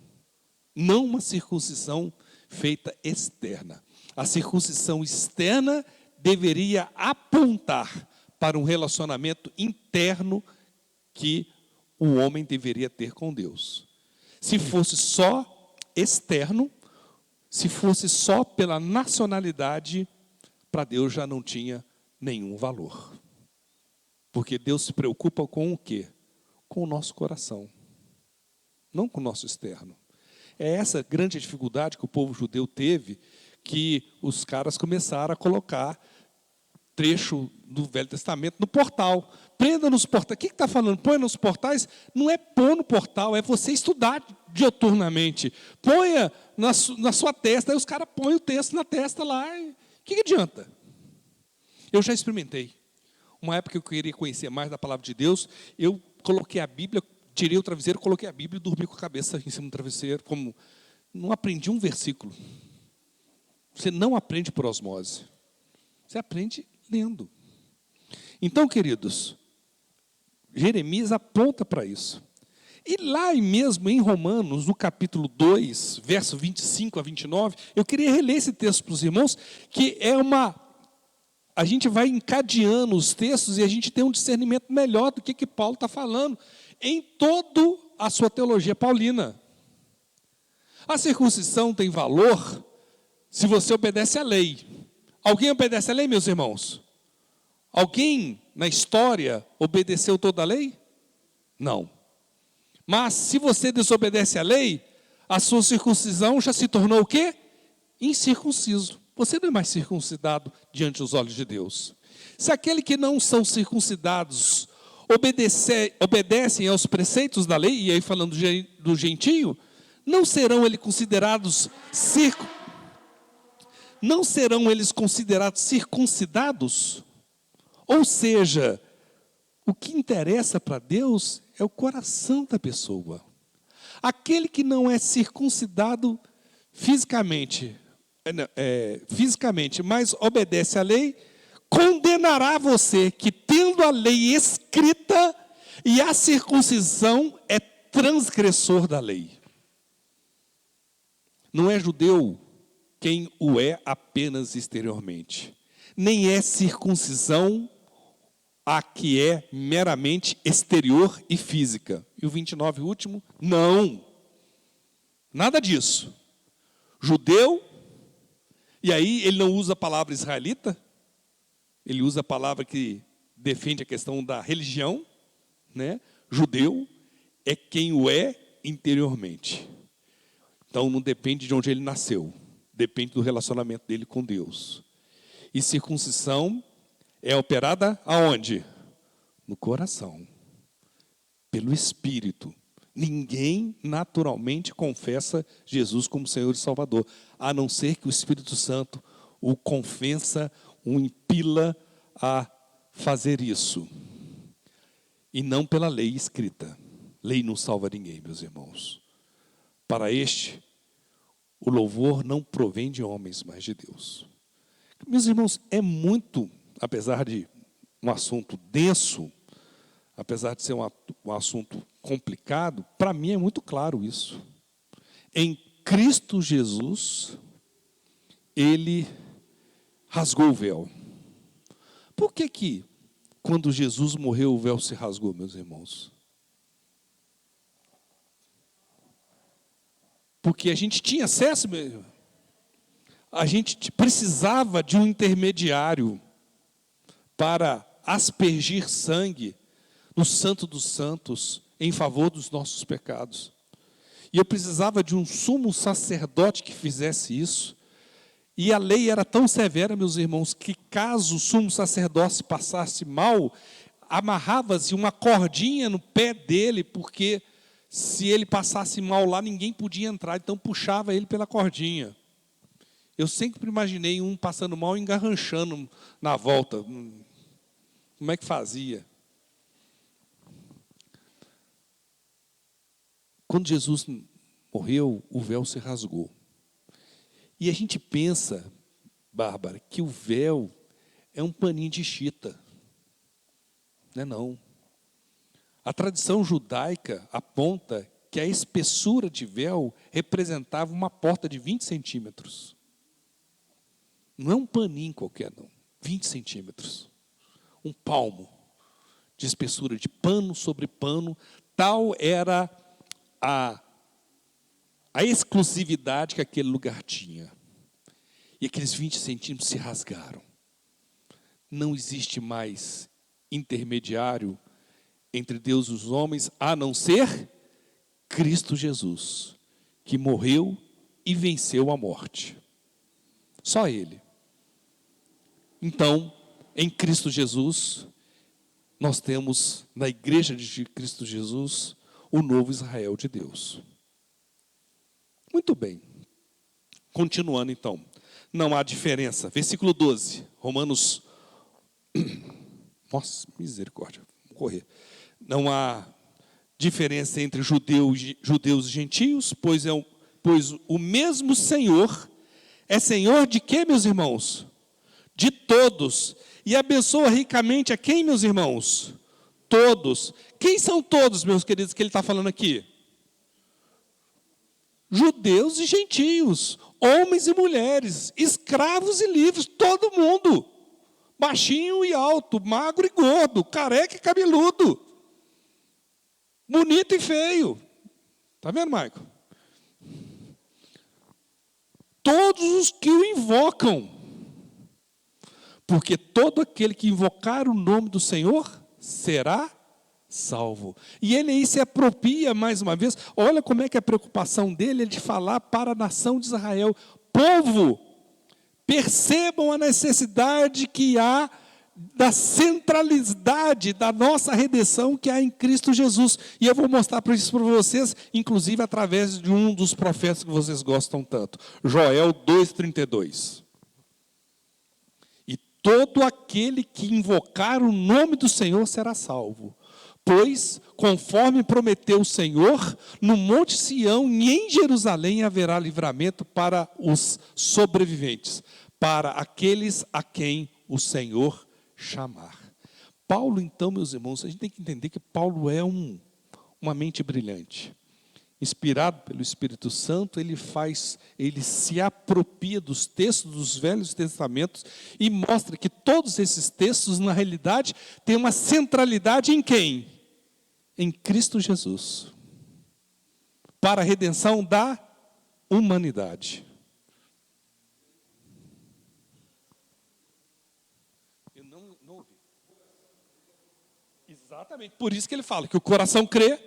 Não uma circuncisão feita externa. A circuncisão externa deveria apontar para um relacionamento interno que o homem deveria ter com Deus. Se fosse só externo, se fosse só pela nacionalidade, para Deus já não tinha nenhum valor. Porque Deus se preocupa com o quê? Com o nosso coração, não com o nosso externo. É essa grande dificuldade que o povo judeu teve, que os caras começaram a colocar trecho do Velho Testamento no portal. Prenda nos portais. O que está falando? Põe nos portais? Não é pôr no portal, é você estudar dioturnamente. Ponha na sua testa, aí os caras põem o texto na testa lá. O que adianta? Eu já experimentei. Uma época que eu queria conhecer mais da palavra de Deus, eu coloquei a Bíblia, tirei o travesseiro, coloquei a Bíblia e dormi com a cabeça em cima do travesseiro. Como não aprendi um versículo. Você não aprende por osmose. Você aprende lendo. Então, queridos, Jeremias aponta para isso. E lá mesmo em Romanos, no capítulo 2, verso 25 a 29, eu queria reler esse texto para os irmãos, que é a gente vai encadeando os textos e a gente tem um discernimento melhor do que Paulo está falando em toda a sua teologia paulina. A circuncisão tem valor se você obedece à lei. Alguém obedece à lei, meus irmãos? Alguém na história obedeceu toda a lei? Não. Mas se você desobedece à lei, a sua circuncisão já se tornou o quê? Incircunciso. Você não é mais circuncidado diante dos olhos de Deus. Se aqueles que não são circuncidados obedecem aos preceitos da lei, e aí falando do gentio, não serão eles considerados circuncidados? Ou seja, o que interessa para Deus é o coração da pessoa. Aquele que não é circuncidado fisicamente, mas obedece à lei, com ordenará a você que, tendo a lei escrita, e a circuncisão é transgressor da lei. Não é judeu quem o é apenas exteriormente, nem é circuncisão a que é meramente exterior e física. E o 29, último, não. Nada disso. Judeu, e aí ele não usa a palavra israelita, ele usa a palavra que defende a questão da religião, né? Judeu é quem o é interiormente. Então não depende de onde ele nasceu, depende do relacionamento dele com Deus. E circuncisão é operada aonde? No coração, pelo Espírito. Ninguém naturalmente confessa Jesus como Senhor e Salvador, a não ser que o Espírito Santo o convença, o impila a fazer isso. E não pela lei escrita. Lei não salva ninguém, meus irmãos. Para este, o louvor não provém de homens, mas de Deus. Meus irmãos, é muito, apesar de um assunto denso, apesar de ser um assunto complicado, para mim é muito claro isso. Em Cristo Jesus, Ele rasgou o véu. Por que quando Jesus morreu, o véu se rasgou, meus irmãos? Porque a gente tinha acesso, a gente precisava de um intermediário para aspergir sangue no Santo dos Santos em favor dos nossos pecados. E eu precisava de um sumo sacerdote que fizesse isso. E a lei era tão severa, meus irmãos, que caso o sumo sacerdote passasse mal, amarrava-se uma cordinha no pé dele, porque se ele passasse mal lá, ninguém podia entrar, então puxava ele pela cordinha. Eu sempre imaginei um passando mal engarranchando na volta. Como é que fazia? Quando Jesus morreu, o véu se rasgou. E a gente pensa, Bárbara, que o véu é um paninho de chita. Não é não. A tradição judaica aponta que a espessura de véu representava uma porta de 20 centímetros. Não é um paninho qualquer, não. 20 centímetros. Um palmo de espessura, de pano sobre pano. Tal era a exclusividade que aquele lugar tinha. E aqueles 20 centímetros se rasgaram. Não existe mais intermediário entre Deus e os homens, a não ser Cristo Jesus, que morreu e venceu a morte. Só Ele. Então, em Cristo Jesus, nós temos, na igreja de Cristo Jesus, o novo Israel de Deus. Muito bem. Continuando, então. Não há diferença. Versículo 12. Romanos... Nossa, misericórdia. Vou correr. Não há diferença entre judeus e gentios, pois o mesmo Senhor é Senhor de quê, meus irmãos? De todos. E abençoa ricamente a quem, meus irmãos? Todos. Quem são todos, meus queridos, que ele está falando aqui? Judeus e gentios, homens e mulheres, escravos e livres, todo mundo. Baixinho e alto, magro e gordo, careca e cabeludo. Bonito e feio. Está vendo, Maico? Todos os que o invocam. Porque todo aquele que invocar o nome do Senhor será salvo. E ele aí se apropria mais uma vez. Olha como é que a preocupação dele é de falar para a nação de Israel. Povo, percebam a necessidade que há da centralidade da nossa redenção que há em Cristo Jesus. E eu vou mostrar isso para vocês, inclusive através de um dos profetas que vocês gostam tanto. Joel 2,32. E todo aquele que invocar o nome do Senhor será salvo. Pois, conforme prometeu o Senhor, no Monte Sião e em Jerusalém haverá livramento para os sobreviventes, para aqueles a quem o Senhor chamar. Paulo, então, meus irmãos, a gente tem que entender que Paulo é uma mente brilhante. Inspirado pelo Espírito Santo, ele se apropria dos textos dos Velhos Testamentos e mostra que todos esses textos, na realidade, têm uma centralidade em quem? Em Cristo Jesus. Para a redenção da humanidade. Eu não ouvi. Exatamente. Por isso que ele fala que o coração crê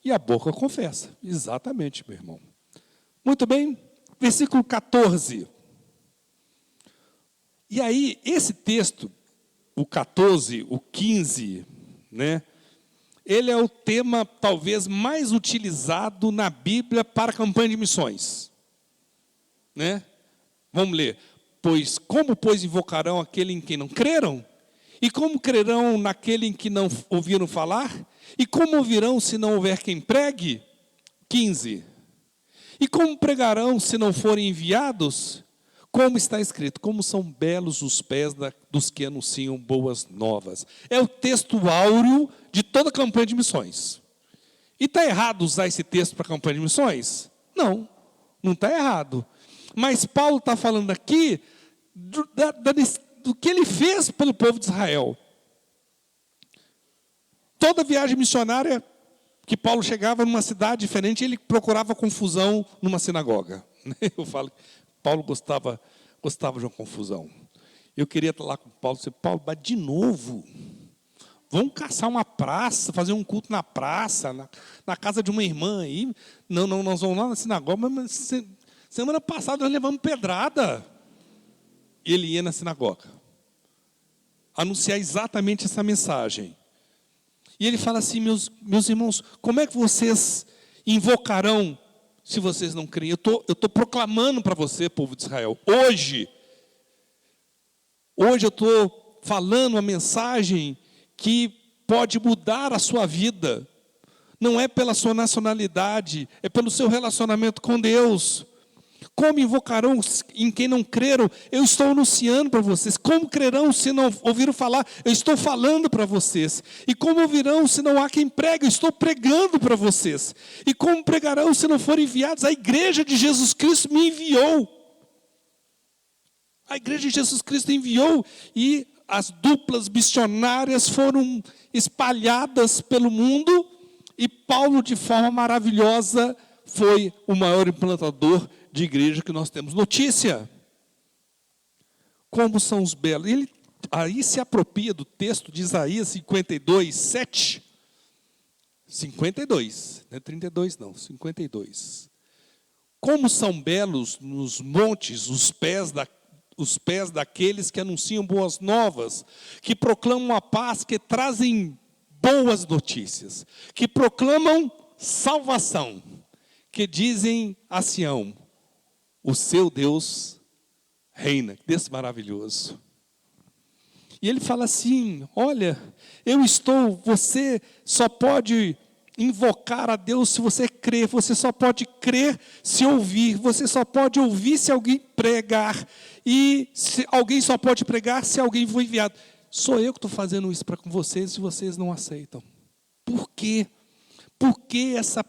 e a boca confessa. Exatamente, meu irmão. Muito bem. Versículo 14. E aí, esse texto, o 14, o 15, né? Ele é o tema talvez mais utilizado na Bíblia para a campanha de missões. Né? Vamos ler. Como, pois, invocarão aquele em quem não creram? E como crerão naquele em que não ouviram falar? E como ouvirão se não houver quem pregue? 15. E como pregarão se não forem enviados? Como está escrito, como são belos os pés dos que anunciam boas novas. É o texto áureo de toda a campanha de missões. E está errado usar esse texto para a campanha de missões? Não, não está errado. Mas Paulo está falando aqui do que ele fez pelo povo de Israel. Toda viagem missionária que Paulo chegava numa cidade diferente, ele procurava confusão numa sinagoga. Eu falo, Paulo gostava de uma confusão. Eu queria estar lá com Paulo e dizer, Paulo, mas de novo, vamos caçar uma praça, fazer um culto na praça, na casa de uma irmã aí. Não, nós vamos lá na sinagoga, mas semana passada nós levamos pedrada. E ele ia na sinagoga, anunciar exatamente essa mensagem. E ele fala assim, meus irmãos, como é que vocês invocarão se vocês não creem? Eu estou proclamando para você, povo de Israel, hoje eu estou falando uma mensagem que pode mudar a sua vida. Não é pela sua nacionalidade, é pelo seu relacionamento com Deus. Como invocarão em quem não creram? Eu estou anunciando para vocês. Como crerão se não ouviram falar? Eu estou falando para vocês. E como ouvirão se não há quem pregue? Eu estou pregando para vocês. E como pregarão se não forem enviados? A igreja de Jesus Cristo me enviou. A igreja de Jesus Cristo enviou. E as duplas missionárias foram espalhadas pelo mundo. E Paulo, de forma maravilhosa, foi o maior implantador de igreja que nós temos notícia. Como são os belos. Ele aí se apropria do texto de Isaías 52, 7. 52, não é 32 não, 52. Como são belos nos montes os pés daqueles que anunciam boas novas, que proclamam a paz, que trazem boas notícias, que proclamam salvação, que dizem a Sião, o seu Deus reina. Que Deus maravilhoso. E ele fala assim, olha, você só pode invocar a Deus se você crer, você só pode crer se ouvir, você só pode ouvir se alguém pregar, e alguém só pode pregar se alguém for enviado. Sou eu que estou fazendo isso para com vocês, se vocês não aceitam. Por quê? Por que essa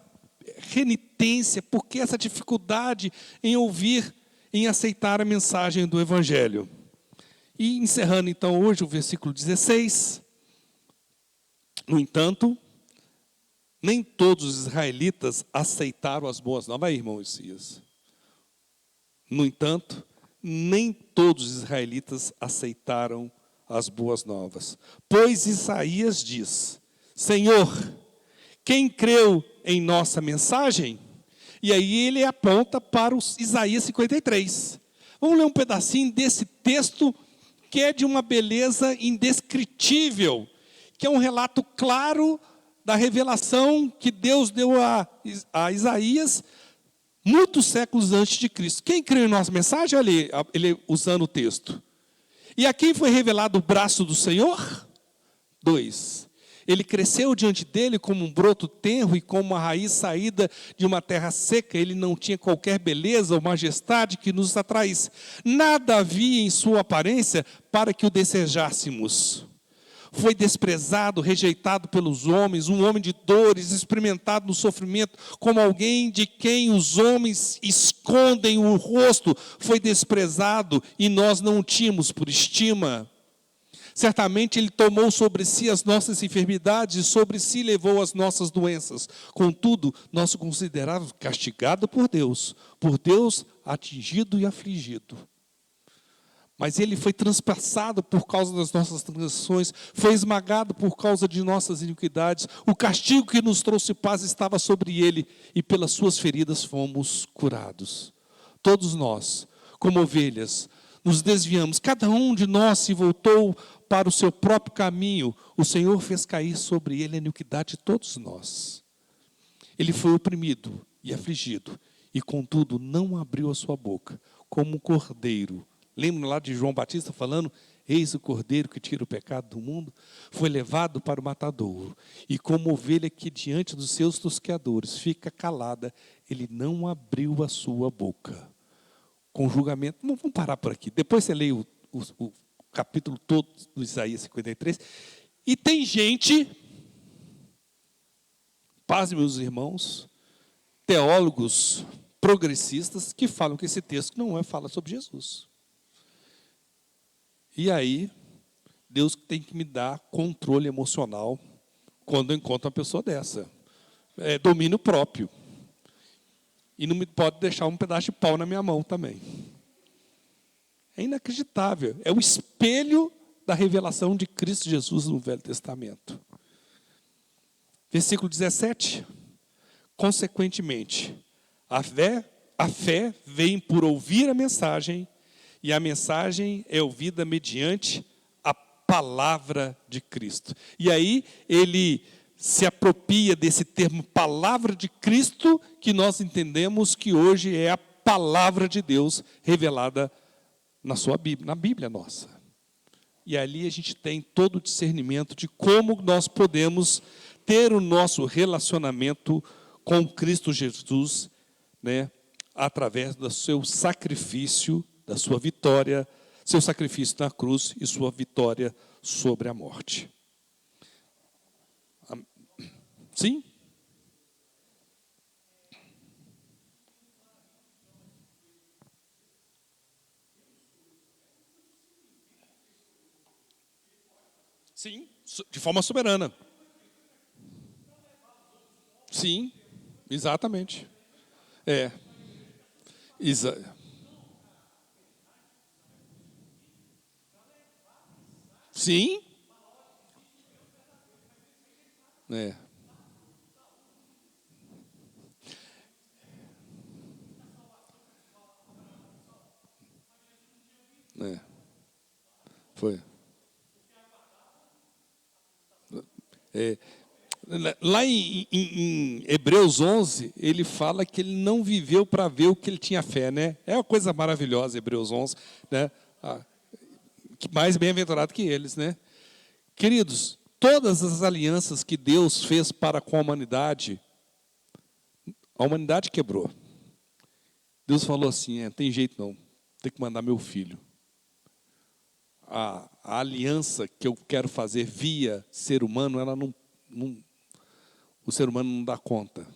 renitência, por que essa dificuldade em ouvir, em aceitar a mensagem do Evangelho? E encerrando então hoje o versículo 16. No entanto, nem todos os israelitas aceitaram as boas novas. Vai, irmão Isias. No entanto, nem todos os israelitas aceitaram as boas novas. Pois Isaías diz, Senhor, quem creu em nossa mensagem? E aí ele aponta para os Isaías 53. Vamos ler um pedacinho desse texto que é de uma beleza indescritível, que é um relato claro da revelação que Deus deu a Isaías muitos séculos antes de Cristo. Quem creu em nossa mensagem? Olha ele usando o texto. E a quem foi revelado o braço do Senhor? 2. Ele cresceu diante dele como um broto tenro e como uma raiz saída de uma terra seca. Ele não tinha qualquer beleza ou majestade que nos atraísse. Nada havia em sua aparência para que o desejássemos. Foi desprezado, rejeitado pelos homens, um homem de dores, experimentado no sofrimento, como alguém de quem os homens escondem o rosto. Foi desprezado e nós não o tínhamos por estima. Certamente Ele tomou sobre si as nossas enfermidades e sobre si levou as nossas doenças. Contudo, nós o considerávamos castigado por Deus atingido e afligido. Mas Ele foi transpassado por causa das nossas transgressões, foi esmagado por causa de nossas iniquidades. O castigo que nos trouxe paz estava sobre Ele, e pelas suas feridas fomos curados. Todos nós, como ovelhas, nos desviamos, cada um de nós se voltou para o seu próprio caminho. O Senhor fez cair sobre Ele a iniquidade de todos nós. Ele foi oprimido e afligido, e contudo não abriu a sua boca, como um cordeiro. Lembra lá de João Batista falando, eis o cordeiro que tira o pecado do mundo? Foi levado para o matadouro, e como ovelha que diante dos seus tosqueadores fica calada, ele não abriu a sua boca. Com julgamento, vamos parar por aqui, depois você lê o capítulo todo do Isaías 53, e tem gente, paz meus irmãos, teólogos progressistas, que falam que esse texto não fala sobre Jesus. E aí, Deus tem que me dar controle emocional quando eu encontro uma pessoa dessa. É domínio próprio. E não me pode deixar um pedaço de pau na minha mão também. É inacreditável. É o espelho da revelação de Cristo Jesus no Velho Testamento. Versículo 17. Consequentemente, a fé vem por ouvir a mensagem, e a mensagem é ouvida mediante a palavra de Cristo. E aí ele se apropria desse termo palavra de Cristo, que nós entendemos que hoje é a palavra de Deus revelada na sua Bíblia, na Bíblia nossa. E ali a gente tem todo o discernimento de como nós podemos ter o nosso relacionamento com Cristo Jesus, né, através do seu sacrifício, da sua vitória, seu sacrifício na cruz e sua vitória sobre a morte. Sim? Sim, de forma soberana. Sim, exatamente. Sim. Foi. Lá em Hebreus 11, ele fala que ele não viveu para ver o que ele tinha fé, né? É uma coisa maravilhosa, Hebreus 11, né? Mais bem-aventurado que eles, né? Queridos, todas as alianças que Deus fez para com a humanidade quebrou. Deus falou assim, não tem jeito não, tem que mandar meu filho. A aliança que eu quero fazer via ser humano, ela não, o ser humano não dá conta.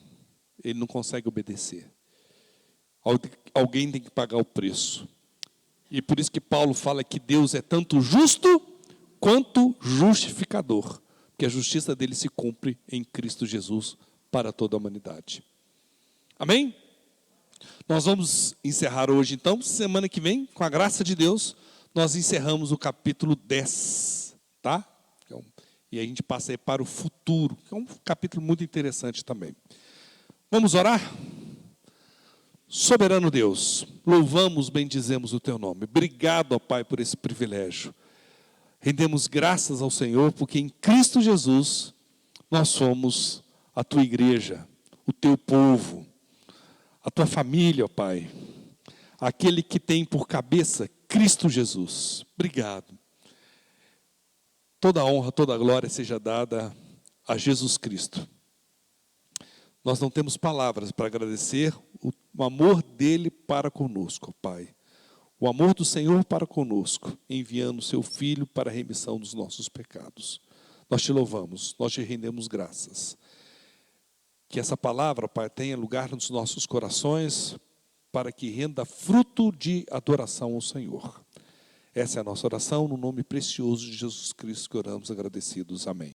Ele não consegue obedecer. Alguém tem que pagar o preço. E por isso que Paulo fala que Deus é tanto justo quanto justificador, porque a justiça dele se cumpre em Cristo Jesus para toda a humanidade. Amém? Nós vamos encerrar hoje, então. Semana que vem, com a graça de Deus, nós encerramos o capítulo 10, tá? E a gente passa aí para o futuro, que é um capítulo muito interessante também. Vamos orar? Soberano Deus, louvamos, bendizemos o Teu nome. Obrigado, ó Pai, por esse privilégio. Rendemos graças ao Senhor, porque em Cristo Jesus nós somos a Tua igreja, o Teu povo, a Tua família, ó Pai. Aquele que tem por cabeça Cristo Jesus. Obrigado. Toda a honra, toda a glória seja dada a Jesus Cristo. Nós não temos palavras para agradecer o amor dele para conosco, Pai. O amor do Senhor para conosco, enviando o seu Filho para a remissão dos nossos pecados. Nós te louvamos, nós te rendemos graças. Que essa palavra, Pai, tenha lugar nos nossos corações, para que renda fruto de adoração ao Senhor. Essa é a nossa oração, no nome precioso de Jesus Cristo que oramos agradecidos. Amém.